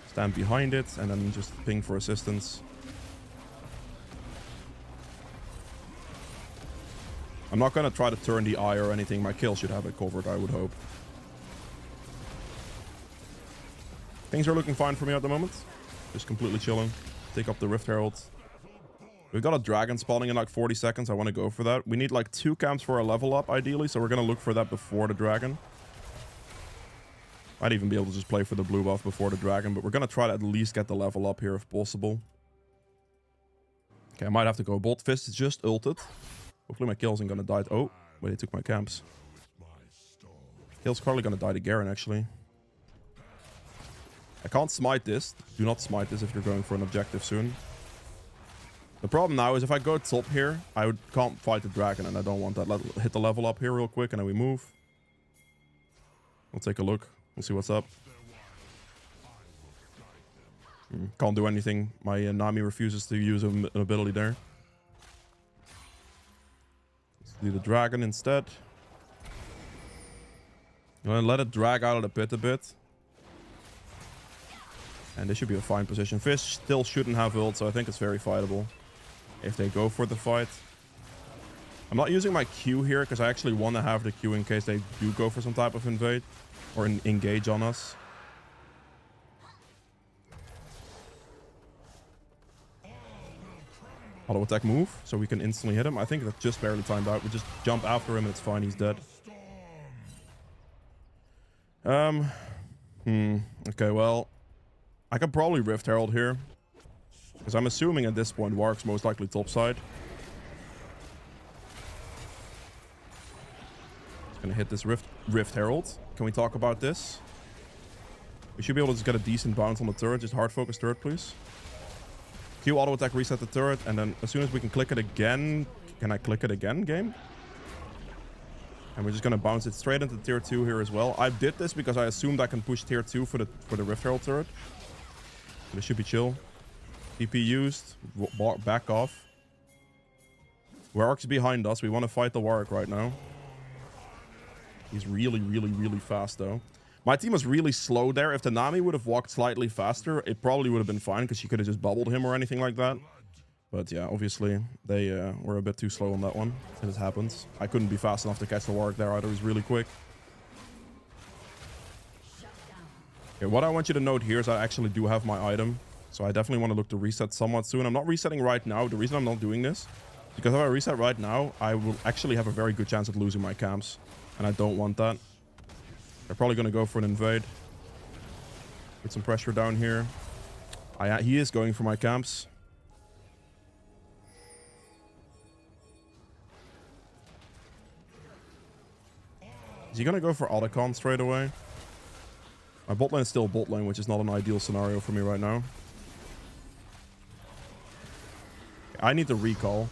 Stand behind it, and then just ping for assistance. I'm not going to try to turn the eye or anything. My kill should have it covered, I would hope. Things are looking fine for me at the moment. Just completely chilling. Take up the Rift Herald. We've got a dragon spawning in like 40 seconds. I want to go for that. We need like 2 camps for a level up, ideally. So we're going to look for that before the dragon. Might even be able to just play for the blue buff before the dragon. But we're going to try to at least get the level up here if possible. Okay, I might have to go bot. Fist is just ulted. Hopefully my kill isn't gonna die. Oh, wait, he took my camps. Kill's probably gonna die to Garen, actually. I can't smite this. Do not smite this if you're going for an objective soon. The problem now is if I go top here, can't fight the dragon, and I don't want that. Let's hit the level up here real quick, and then we move. We'll take a look. We'll see what's up. Can't do anything. My Nami refuses to use an ability there. Let's do the dragon instead. I'm gonna let it drag out of the pit a bit. And this should be a fine position. Fish still shouldn't have ult, so I think it's very fightable if they go for the fight. I'm not using my Q here because I actually want to have the Q in case they do go for some type of invade or engage on us. Auto attack move, so we can instantly hit him. I think that's just barely timed out. We just jump after him and it's fine. He's dead. Okay, well, I could probably Rift Herald here. Because I'm assuming at this point Warwick's most likely topside. Just gonna hit this Rift Herald. Can we talk about this? We should be able to just get a decent bounce on the turret. Just hard focus turret, please. Q auto attack, reset the turret, and then as soon as we can click it again... Can I click it again, game? And we're just gonna bounce it straight into tier 2 here as well. I did this because I assumed I can push tier 2 for the Rift Herald turret. But it should be chill. TP used. Back off. Warwick's behind us. We want to fight the Warwick right now. He's really, really, really fast though. My team was really slow there. If the Nami would have walked slightly faster, it probably would have been fine because she could have just bubbled him or anything like that. But yeah, obviously they were a bit too slow on that one. And it happens. I couldn't be fast enough to catch the Warwick there either. He was really quick. Okay, what I want you to note here is I actually do have my item. So I definitely want to look to reset somewhat soon. I'm not resetting right now. The reason I'm not doing this is because if I reset right now, I will actually have a very good chance of losing my camps. And I don't want that. They're probably going to go for an invade. Put some pressure down here. He is going for my camps. Is he going to go for Otacon straight away? My bot lane is still bot lane, which is not an ideal scenario for me right now. I need to recall.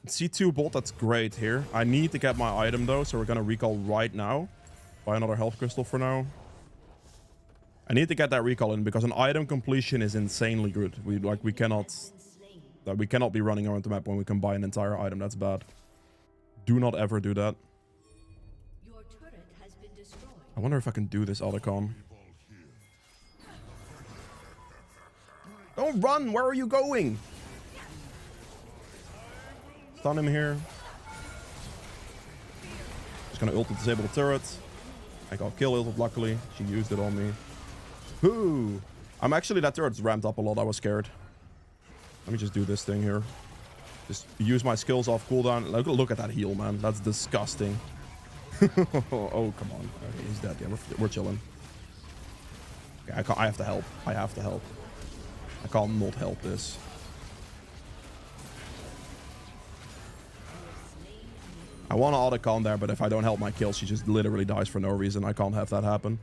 C2 bot, that's great here. I need to get my item though, so we're going to recall right now. Buy another health crystal for now. I need to get that recall in because an item completion is insanely good. We cannot be running around the map when we can buy an entire item. That's bad. Do not ever do that. Your turret has been destroyed. I wonder if I can do this Otacon. Don't run! Where are you going? Stun him here. Just gonna ult to disable the turret. I got kill ulted luckily. She used it on me. Ooh. That turret's ramped up a lot. I was scared. Let me just do this thing here. Just use my skills off cooldown. Look at that heal, man. That's disgusting. Oh, come on. Okay, he's dead. Yeah, we're chilling. Okay, I have to help. I have to help. I can't not help this. I want to auto-con there, but if I don't help my kill, she just literally dies for no reason. I can't have that happen.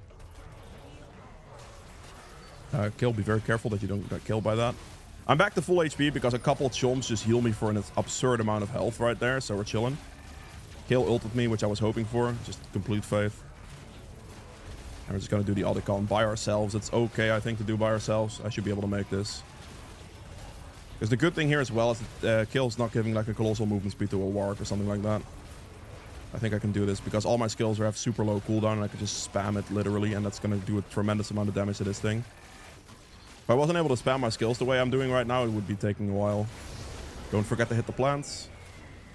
Kill, be very careful that you don't get killed by that. I'm back to full HP because a couple of chomps just heal me for an absurd amount of health right there, so we're chilling. Kill ulted me, which I was hoping for. Just complete faith. And we're just going to do the auto-con by ourselves. It's okay, I think, to do by ourselves. I should be able to make this. Because the good thing here as well is that Kill's not giving like a colossal movement speed to a Warwick or something like that. I think I can do this because all my skills have super low cooldown and I can just spam it literally, and that's going to do a tremendous amount of damage to this thing. If I wasn't able to spam my skills the way I'm doing right now, it would be taking a while. Don't forget to hit the plants.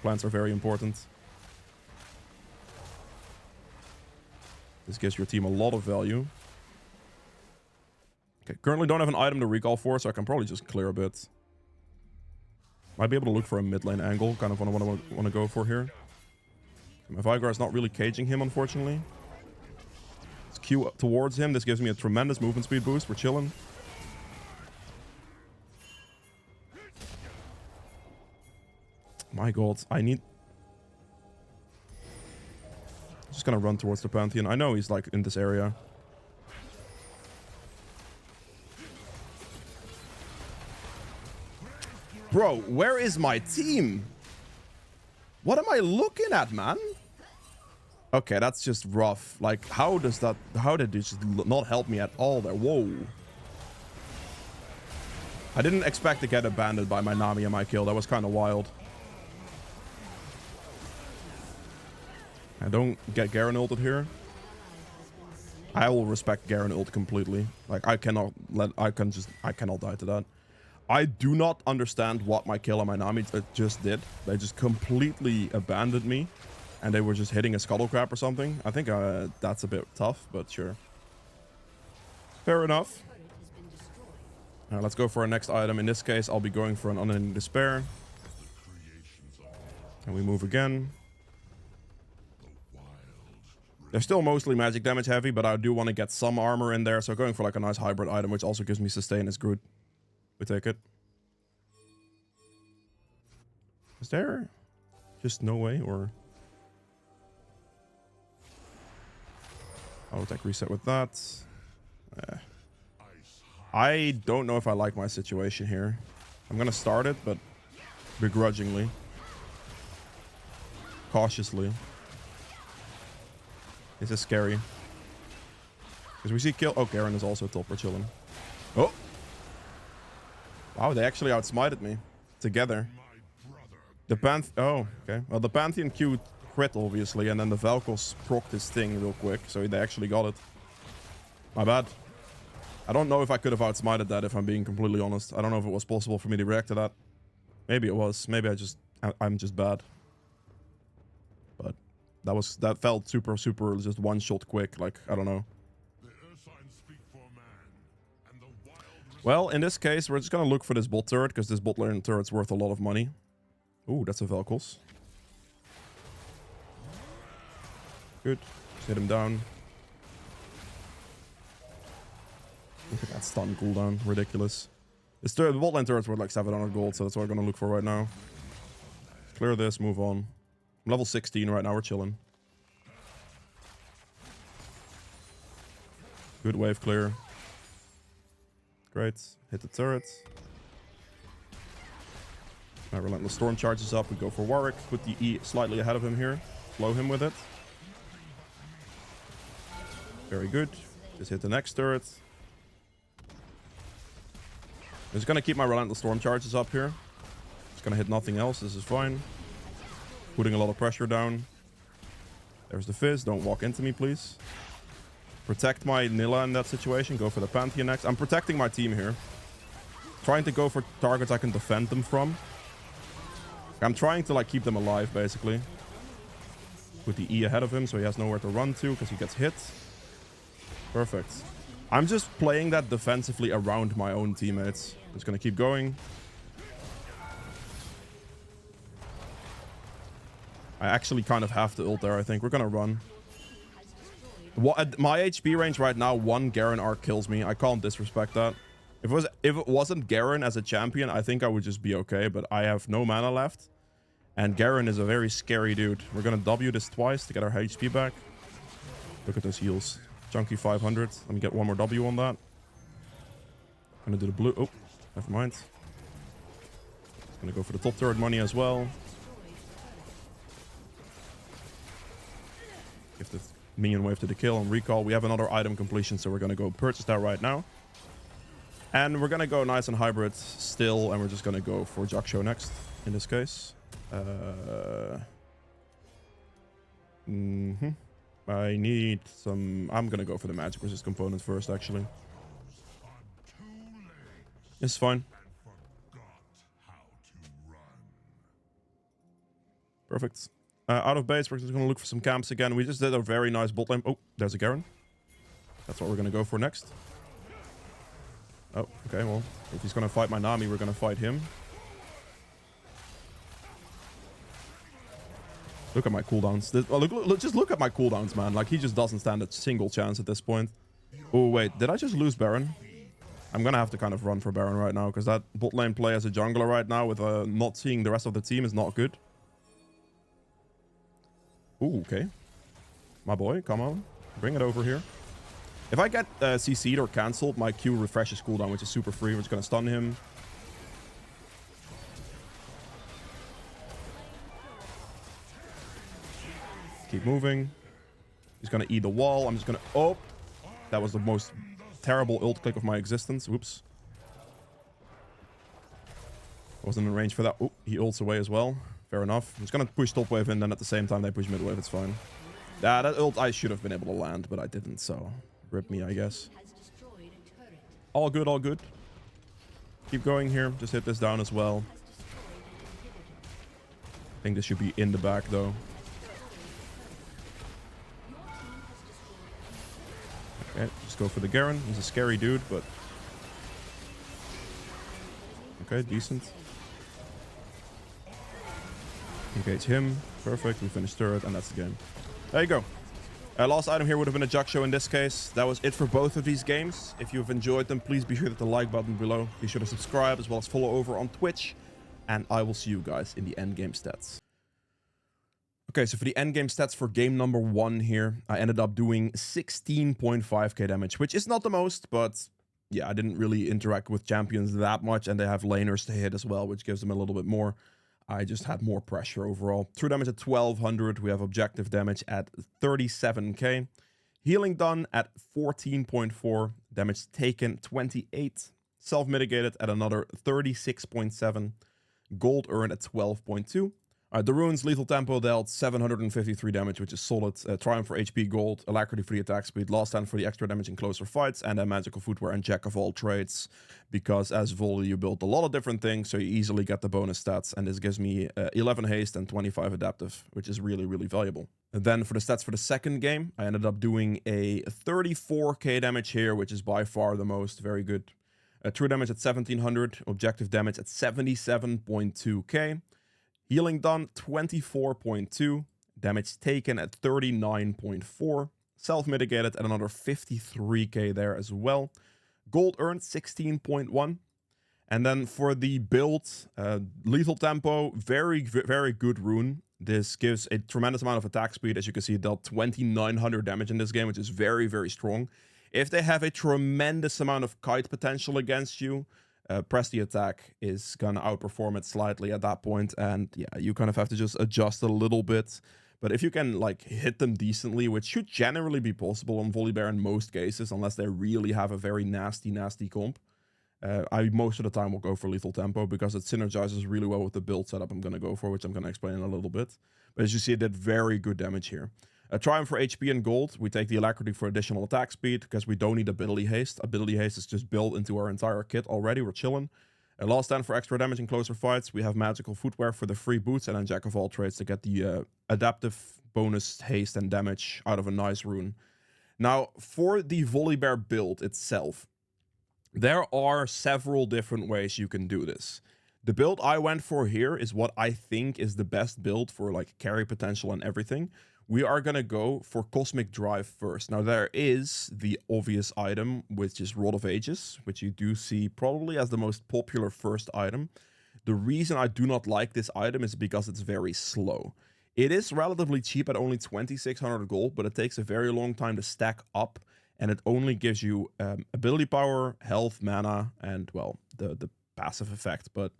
Plants are very important. This gives your team a lot of value. Okay, currently don't have an item to recall for, so I can probably just clear a bit. Might be able to look for a mid lane angle, kind of what I want to go for here. My Vigar is not really caging him, unfortunately. Let's Q towards him. This gives me a tremendous movement speed boost. We're chilling. My god, I need... Just gonna run towards the Pantheon. I know he's like in this area. Bro, where is my team? What am I looking at, man? Okay, that's just rough. Like, how did you just not help me at all there? Whoa. I didn't expect to get abandoned by my Nami and my kill. That was kind of wild. I don't get Garen ulted here. I will respect Garen ult completely. Like, I cannot die to that. I do not understand what my kill and my Nami just did. They just completely abandoned me. And they were just hitting a scuttle crab or something. I think that's a bit tough, but sure. Fair enough. Let's go for our next item. In this case, I'll be going for an Unending Despair. And we move again. They're still mostly magic damage heavy, but I do want to get some armor in there. So going for like a nice hybrid item, which also gives me sustain, is good. We take it. Is there just no way, or... I'll take reset with that. I don't know if I like my situation here. I'm gonna start it, but begrudgingly. Cautiously. This is scary. Because we see kill... Oh, Garen is also top. We're chilling. Oh! Wow, they actually outsmited me. Together. The Oh, okay. Well, the Pantheon Q crit, obviously, and then the Vel'Koz procced his thing real quick, so they actually got it. My bad. I don't know if I could have outsmited that, if I'm being completely honest. I don't know if it was possible for me to react to that. Maybe it was. Maybe I'm just bad. But that felt super just one shot quick. Like, I don't know. Well, in this case, we're just gonna look for this bot turret, because this bot lane turret's worth a lot of money. Ooh, that's a Vel'Koz. Good. Just hit him down. Look at that stun cooldown. Ridiculous. The bot lane turret's worth like 700 gold, so that's what we're gonna look for right now. Clear this, move on. I'm level 16 right now, we're chilling. Good wave clear. Great. Hit the turret. My Relentless Storm charges up. We go for Warwick. Put the E slightly ahead of him here. Slow him with it. Very good. Just hit the next turret. I'm just gonna keep my Relentless Storm charges up here. Just gonna hit nothing else. This is fine. Putting a lot of pressure down. There's the Fizz. Don't walk into me, please. Protect my Nilla in that situation. Go for the Pantheon next. I'm protecting my team here. Trying to go for targets I can defend them from. I'm trying to like keep them alive, basically. Put the E ahead of him so he has nowhere to run to because he gets hit. Perfect. I'm just playing that defensively around my own teammates. Just gonna keep going. I actually kind of have to ult there, I think. We're gonna run. At my HP range right now, one Garen arc kills me. I can't disrespect that. If it wasn't Garen as a champion, I think I would just be okay, but I have no mana left. And Garen is a very scary dude. We're gonna W this twice to get our HP back. Look at those heals. Chunky 500. Let me get one more W on that. I'm gonna do the blue. Oh, never mind. Gonna go for the top turret money as well. Give the minion wave to the kill and recall. We have another item completion, so we're gonna go purchase that right now. And we're gonna go nice and hybrid still, and we're just gonna go for Jaksho next, in this case. I need some... I'm gonna go for the magic resist component first, actually. It's fine. Perfect. Out of base, we're just gonna look for some camps again. We just did a very nice bot lane. Oh, there's a Garen. That's what we're gonna go for next. Oh, okay, well, if he's gonna fight my Nami, we're gonna fight him. Look at my cooldowns. Just look at my cooldowns, man. Like, he just doesn't stand a single chance at this point. Oh, wait. Did I just lose Baron? I'm gonna have to kind of run for Baron right now, because that bot lane play as a jungler right now with not seeing the rest of the team is not good. Ooh, okay. My boy, come on. Bring it over here. If I get CC'd or cancelled, my Q refreshes cooldown, which is super free. We're just going to stun him. Keep moving. He's going to eat the wall. I'm just going to... Oh! That was the most terrible ult click of my existence. Whoops. Wasn't in range for that. Oh, he ults away as well. Fair enough. I'm just going to push top wave and then at the same time they push mid wave. It's fine. Yeah, that ult I should have been able to land, but I didn't, so... Rip me, I guess. All good, all good. Keep going here. Just hit this down as well. I think this should be in the back, though. Okay, just go for the Garen. He's a scary dude, but... Okay, decent. Engage him. Perfect. We finished turret, and that's the game. There you go. Last item here would have been a jug show in this case. That was it for both of these games. If you've enjoyed them, please be sure to hit the like button below. Be sure to subscribe as well as follow over on Twitch. And I will see you guys in the endgame stats. Okay, so for the endgame stats for game number 1 here, I ended up doing 16.5k damage, which is not the most, but yeah, I didn't really interact with champions that much, and they have laners to hit as well, which gives them a little bit more. I just had more pressure overall. True damage at 1200. We have objective damage at 37k. Healing done at 14.4. Damage taken 28. Self-mitigated at another 36.7. Gold earned at 12.2. The runes, lethal tempo dealt 753 damage, which is solid. Triumph for HP gold, alacrity for the attack speed, last stand for the extra damage in closer fights, and then magical footwear and jack of all trades. Because as Volley, you build a lot of different things, so you easily get the bonus stats. And this gives me 11 haste and 25 adaptive, which is really, really valuable. And then for the stats for the second game, I ended up doing a 34k damage here, which is by far the most. Very good. True damage at 1700, objective damage at 77.2k. Healing done 24.2, damage taken at 39.4, self-mitigated at another 53k there as well. Gold earned 16.1. And then for the build, lethal tempo, very good rune. This gives a tremendous amount of attack speed. As you can see, it dealt 2900 damage in this game, which is very strong. If they have a tremendous amount of kite potential against you, press the attack is gonna outperform it slightly at that point, and yeah, you kind of have to just adjust a little bit. But if you can like hit them decently, which should generally be possible on Volibear in most cases, unless they really have a very nasty comp, I most of the time will go for lethal tempo because it synergizes really well with the build setup I'm gonna go for, which I'm gonna explain in a little bit. But as you see, it did very good damage here. Triumph for HP and gold. We take the alacrity for additional attack speed because we don't need ability haste. Ability haste is just built into our entire kit already. We're chilling. Last stand for extra damage in closer fights. We have magical footwear for the free boots and then jack of all trades to get the adaptive bonus haste and damage out of a nice rune. Now, for the Volibear build itself, there are several different ways you can do this. The build I went for here is what I think is the best build for like carry potential and everything. We are going to go for Cosmic Drive first. Now, there is the obvious item, which is Rod of Ages, which you do see probably as the most popular first item. The reason I do not like this item is because it's very slow. It is relatively cheap at only 2600 gold, but it takes a very long time to stack up, and it only gives you ability power, health, mana, and, well, the passive effect, but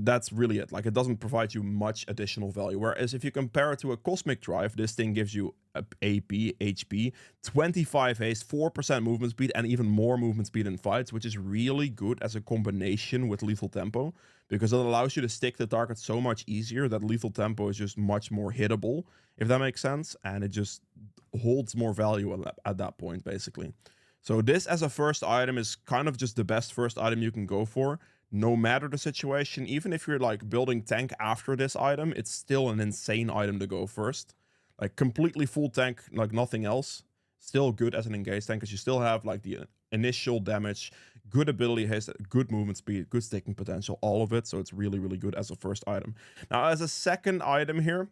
that's really it. Like, it doesn't provide you much additional value. Whereas if you compare it to a Cosmic Drive, this thing gives you AP, HP, 25 haste, 4% movement speed, and even more movement speed in fights, which is really good as a combination with lethal tempo, because it allows you to stick the target so much easier that lethal tempo is just much more hittable, if that makes sense, and it just holds more value at that point, basically. So this as a first item is kind of just the best first item you can go for. No matter the situation, even if you're like building tank after this item, it's still an insane item to go first. Like completely full tank, like nothing else. Still good as an engaged tank because you still have like the initial damage, good ability haste, good movement speed, good sticking potential, all of it. So it's really good as a first item. Now as a second item here,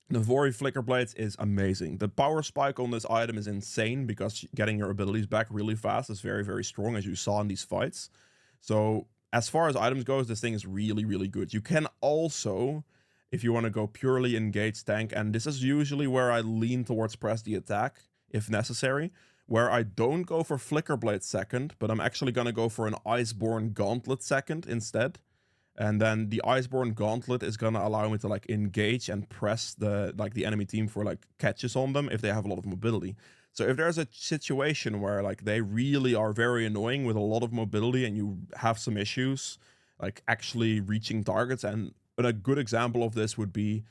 the Vori Flicker Blades is amazing. The power spike on this item is insane because getting your abilities back really fast is very strong, as you saw in these fights. So as far as items goes, this thing is really good. You can also, if you want to go purely engage tank, and this is usually where I lean towards press the attack if necessary, where I don't go for Flicker Blade second, but I'm actually going to go for an Iceborne Gauntlet second instead. And then the Iceborne Gauntlet is going to allow me to like engage and press the enemy team for like catches on them if they have a lot of mobility. So if there's a situation where like they really are very annoying with a lot of mobility and you have some issues like actually reaching targets, and a good example of this would be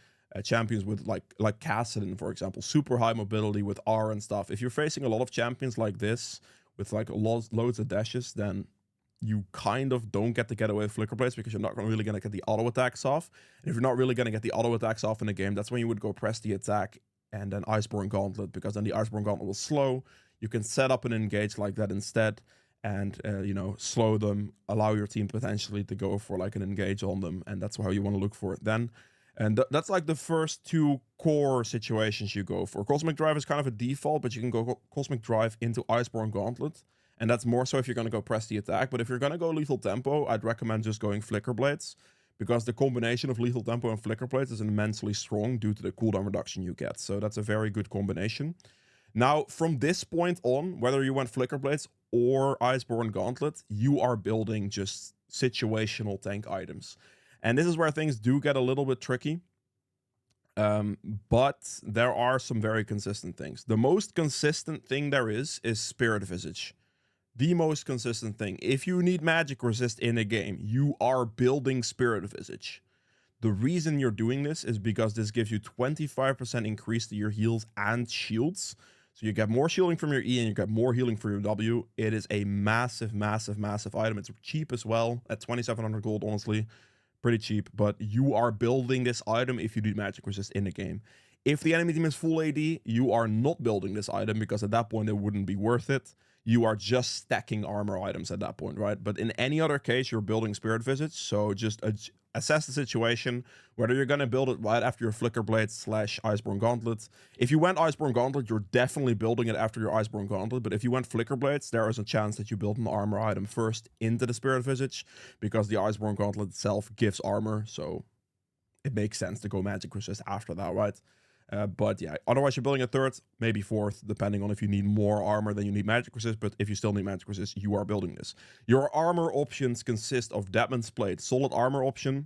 champions with like Kassadin, for example, super high mobility with R and stuff. If you're facing a lot of champions like this with like loads of dashes, then you kind of don't get to get away with Flicker Blades because you're not really going to get the auto attacks off. And if you're not really going to get the auto attacks off in the game, that's when you would go press the attack and then Iceborne Gauntlet, because then the Iceborne Gauntlet will slow. You can set up an engage like that instead and, you know, slow them, allow your team potentially to go for like an engage on them. And that's how you want to look for it then. And that's like the first two core situations you go for. Cosmic Drive is kind of a default, but you can go Cosmic Drive into Iceborne Gauntlet. And that's more so if you're going to go press the attack. But if you're going to go Lethal Tempo, I'd recommend just going Flicker Blades, because the combination of Lethal Tempo and Flicker Blades is immensely strong due to the cooldown reduction you get. So that's a very good combination. Now, from this point on, whether you went Flicker Blades or Iceborne Gauntlet, you are building just situational tank items. And this is where things do get a little bit tricky. But there are some very consistent things. The most consistent thing there is Spirit Visage. The most consistent thing. If you need magic resist in a game, you are building Spirit Visage. The reason you're doing this is because this gives you 25% increase to your heals and shields. So you get more shielding from your E and you get more healing for your W. It is a massive, massive, massive item. It's cheap as well at 2,700 gold, honestly. Pretty cheap, but you are building this item if you need magic resist in the game. If the enemy team is full AD, you are not building this item because at that point it wouldn't be worth it. You are just stacking armor items at that point, right? But in any other case, you're building Spirit Visage, so just assess the situation, whether you're going to build it right after your Flicker Blade / Iceborne Gauntlet. If you went Iceborne Gauntlet, you're definitely building it after your Iceborne Gauntlet, but if you went Flicker Blades, there is a chance that you build an armor item first into the Spirit Visage, because the Iceborne Gauntlet itself gives armor, so it makes sense to go magic resist after that, right? But yeah, otherwise you're building a third, maybe fourth, depending on if you need more armor than you need magic resist. But if you still need magic resist, you are building this. Your armor options consist of Deadman's Plate. Solid armor option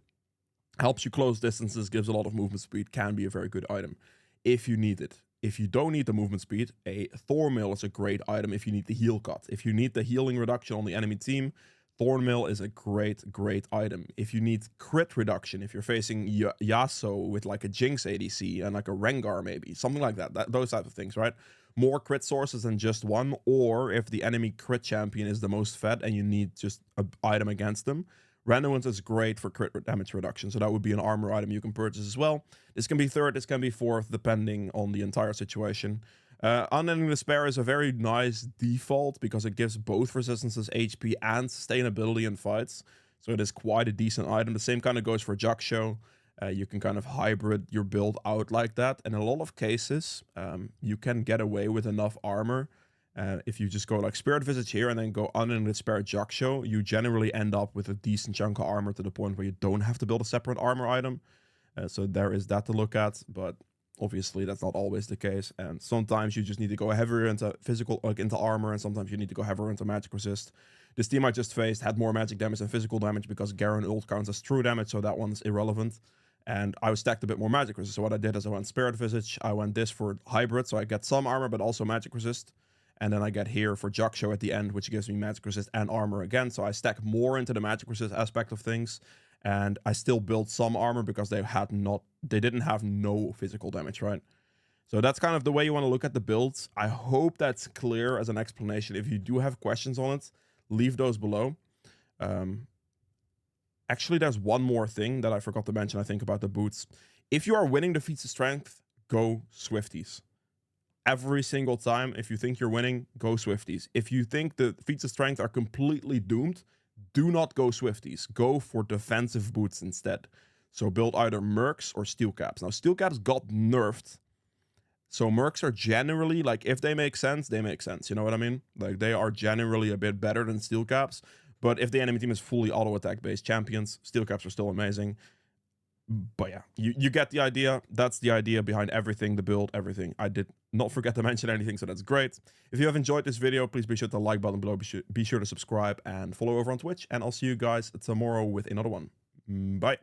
helps you close distances, gives a lot of movement speed, can be a very good item if you need it. If you don't need the movement speed, a Thornmail is a great item if you need the heal cut. If you need the healing reduction on the enemy team, Thornmail is a great, great item. If you need crit reduction, if you're facing Yasuo with like a Jinx ADC and like a Rengar maybe, something like that, those type of things, right? More crit sources than just one, or if the enemy crit champion is the most fed and you need just an item against them, Renowance is great for crit damage reduction, so that would be an armor item you can purchase as well. This can be third, this can be fourth, depending on the entire situation. Unending Despair is a very nice default because it gives both resistances, HP, and sustainability in fights. So it is quite a decent item. The same kind of goes for Jaksho. You can kind of hybrid your build out like that. And in a lot of cases, you can get away with enough armor. If you just go like Spirit Visage here and then go Unending Despair Jaksho, you generally end up with a decent chunk of armor to the point where you don't have to build a separate armor item. So there is that to look at, but obviously that's not always the case, and sometimes you just need to go heavier into physical, like into armor, and sometimes you need to go heavier into magic resist. This team I just faced had more magic damage than physical damage because Garen ult counts as true damage, so that one's irrelevant. And I was stacked a bit more magic resist, so what I did is I went Spirit Visage, I went this for hybrid, so I get some armor but also magic resist, and then I get here for Jaksho at the end, which gives me magic resist and armor again, so I stack more into the magic resist aspect of things. And I still built some armor because they didn't have no physical damage, right? So that's kind of the way you want to look at the builds. I hope that's clear as an explanation. If you do have questions on it, leave those below. Actually, there's one more thing that I forgot to mention, I think, about the boots. If you are winning the feats of strength, go Swifties. Every single time, if you think you're winning, go Swifties. If you think the feats of strength are completely doomed, do not go Swifties. Go for defensive boots instead. So build either Mercs or Steel Caps. Now, Steel Caps got nerfed. So Mercs are generally, like, if they make sense, they make sense. You know what I mean? Like, they are generally a bit better than Steel Caps. But if the enemy team is fully auto-attack-based champions, Steel Caps are still amazing. But yeah, you get the idea. That's the idea behind everything, the build, everything. I did not forget to mention anything, so that's great. If you have enjoyed this video, please be sure to like button below. Be sure to subscribe and follow over on Twitch. And I'll see you guys tomorrow with another one. Bye.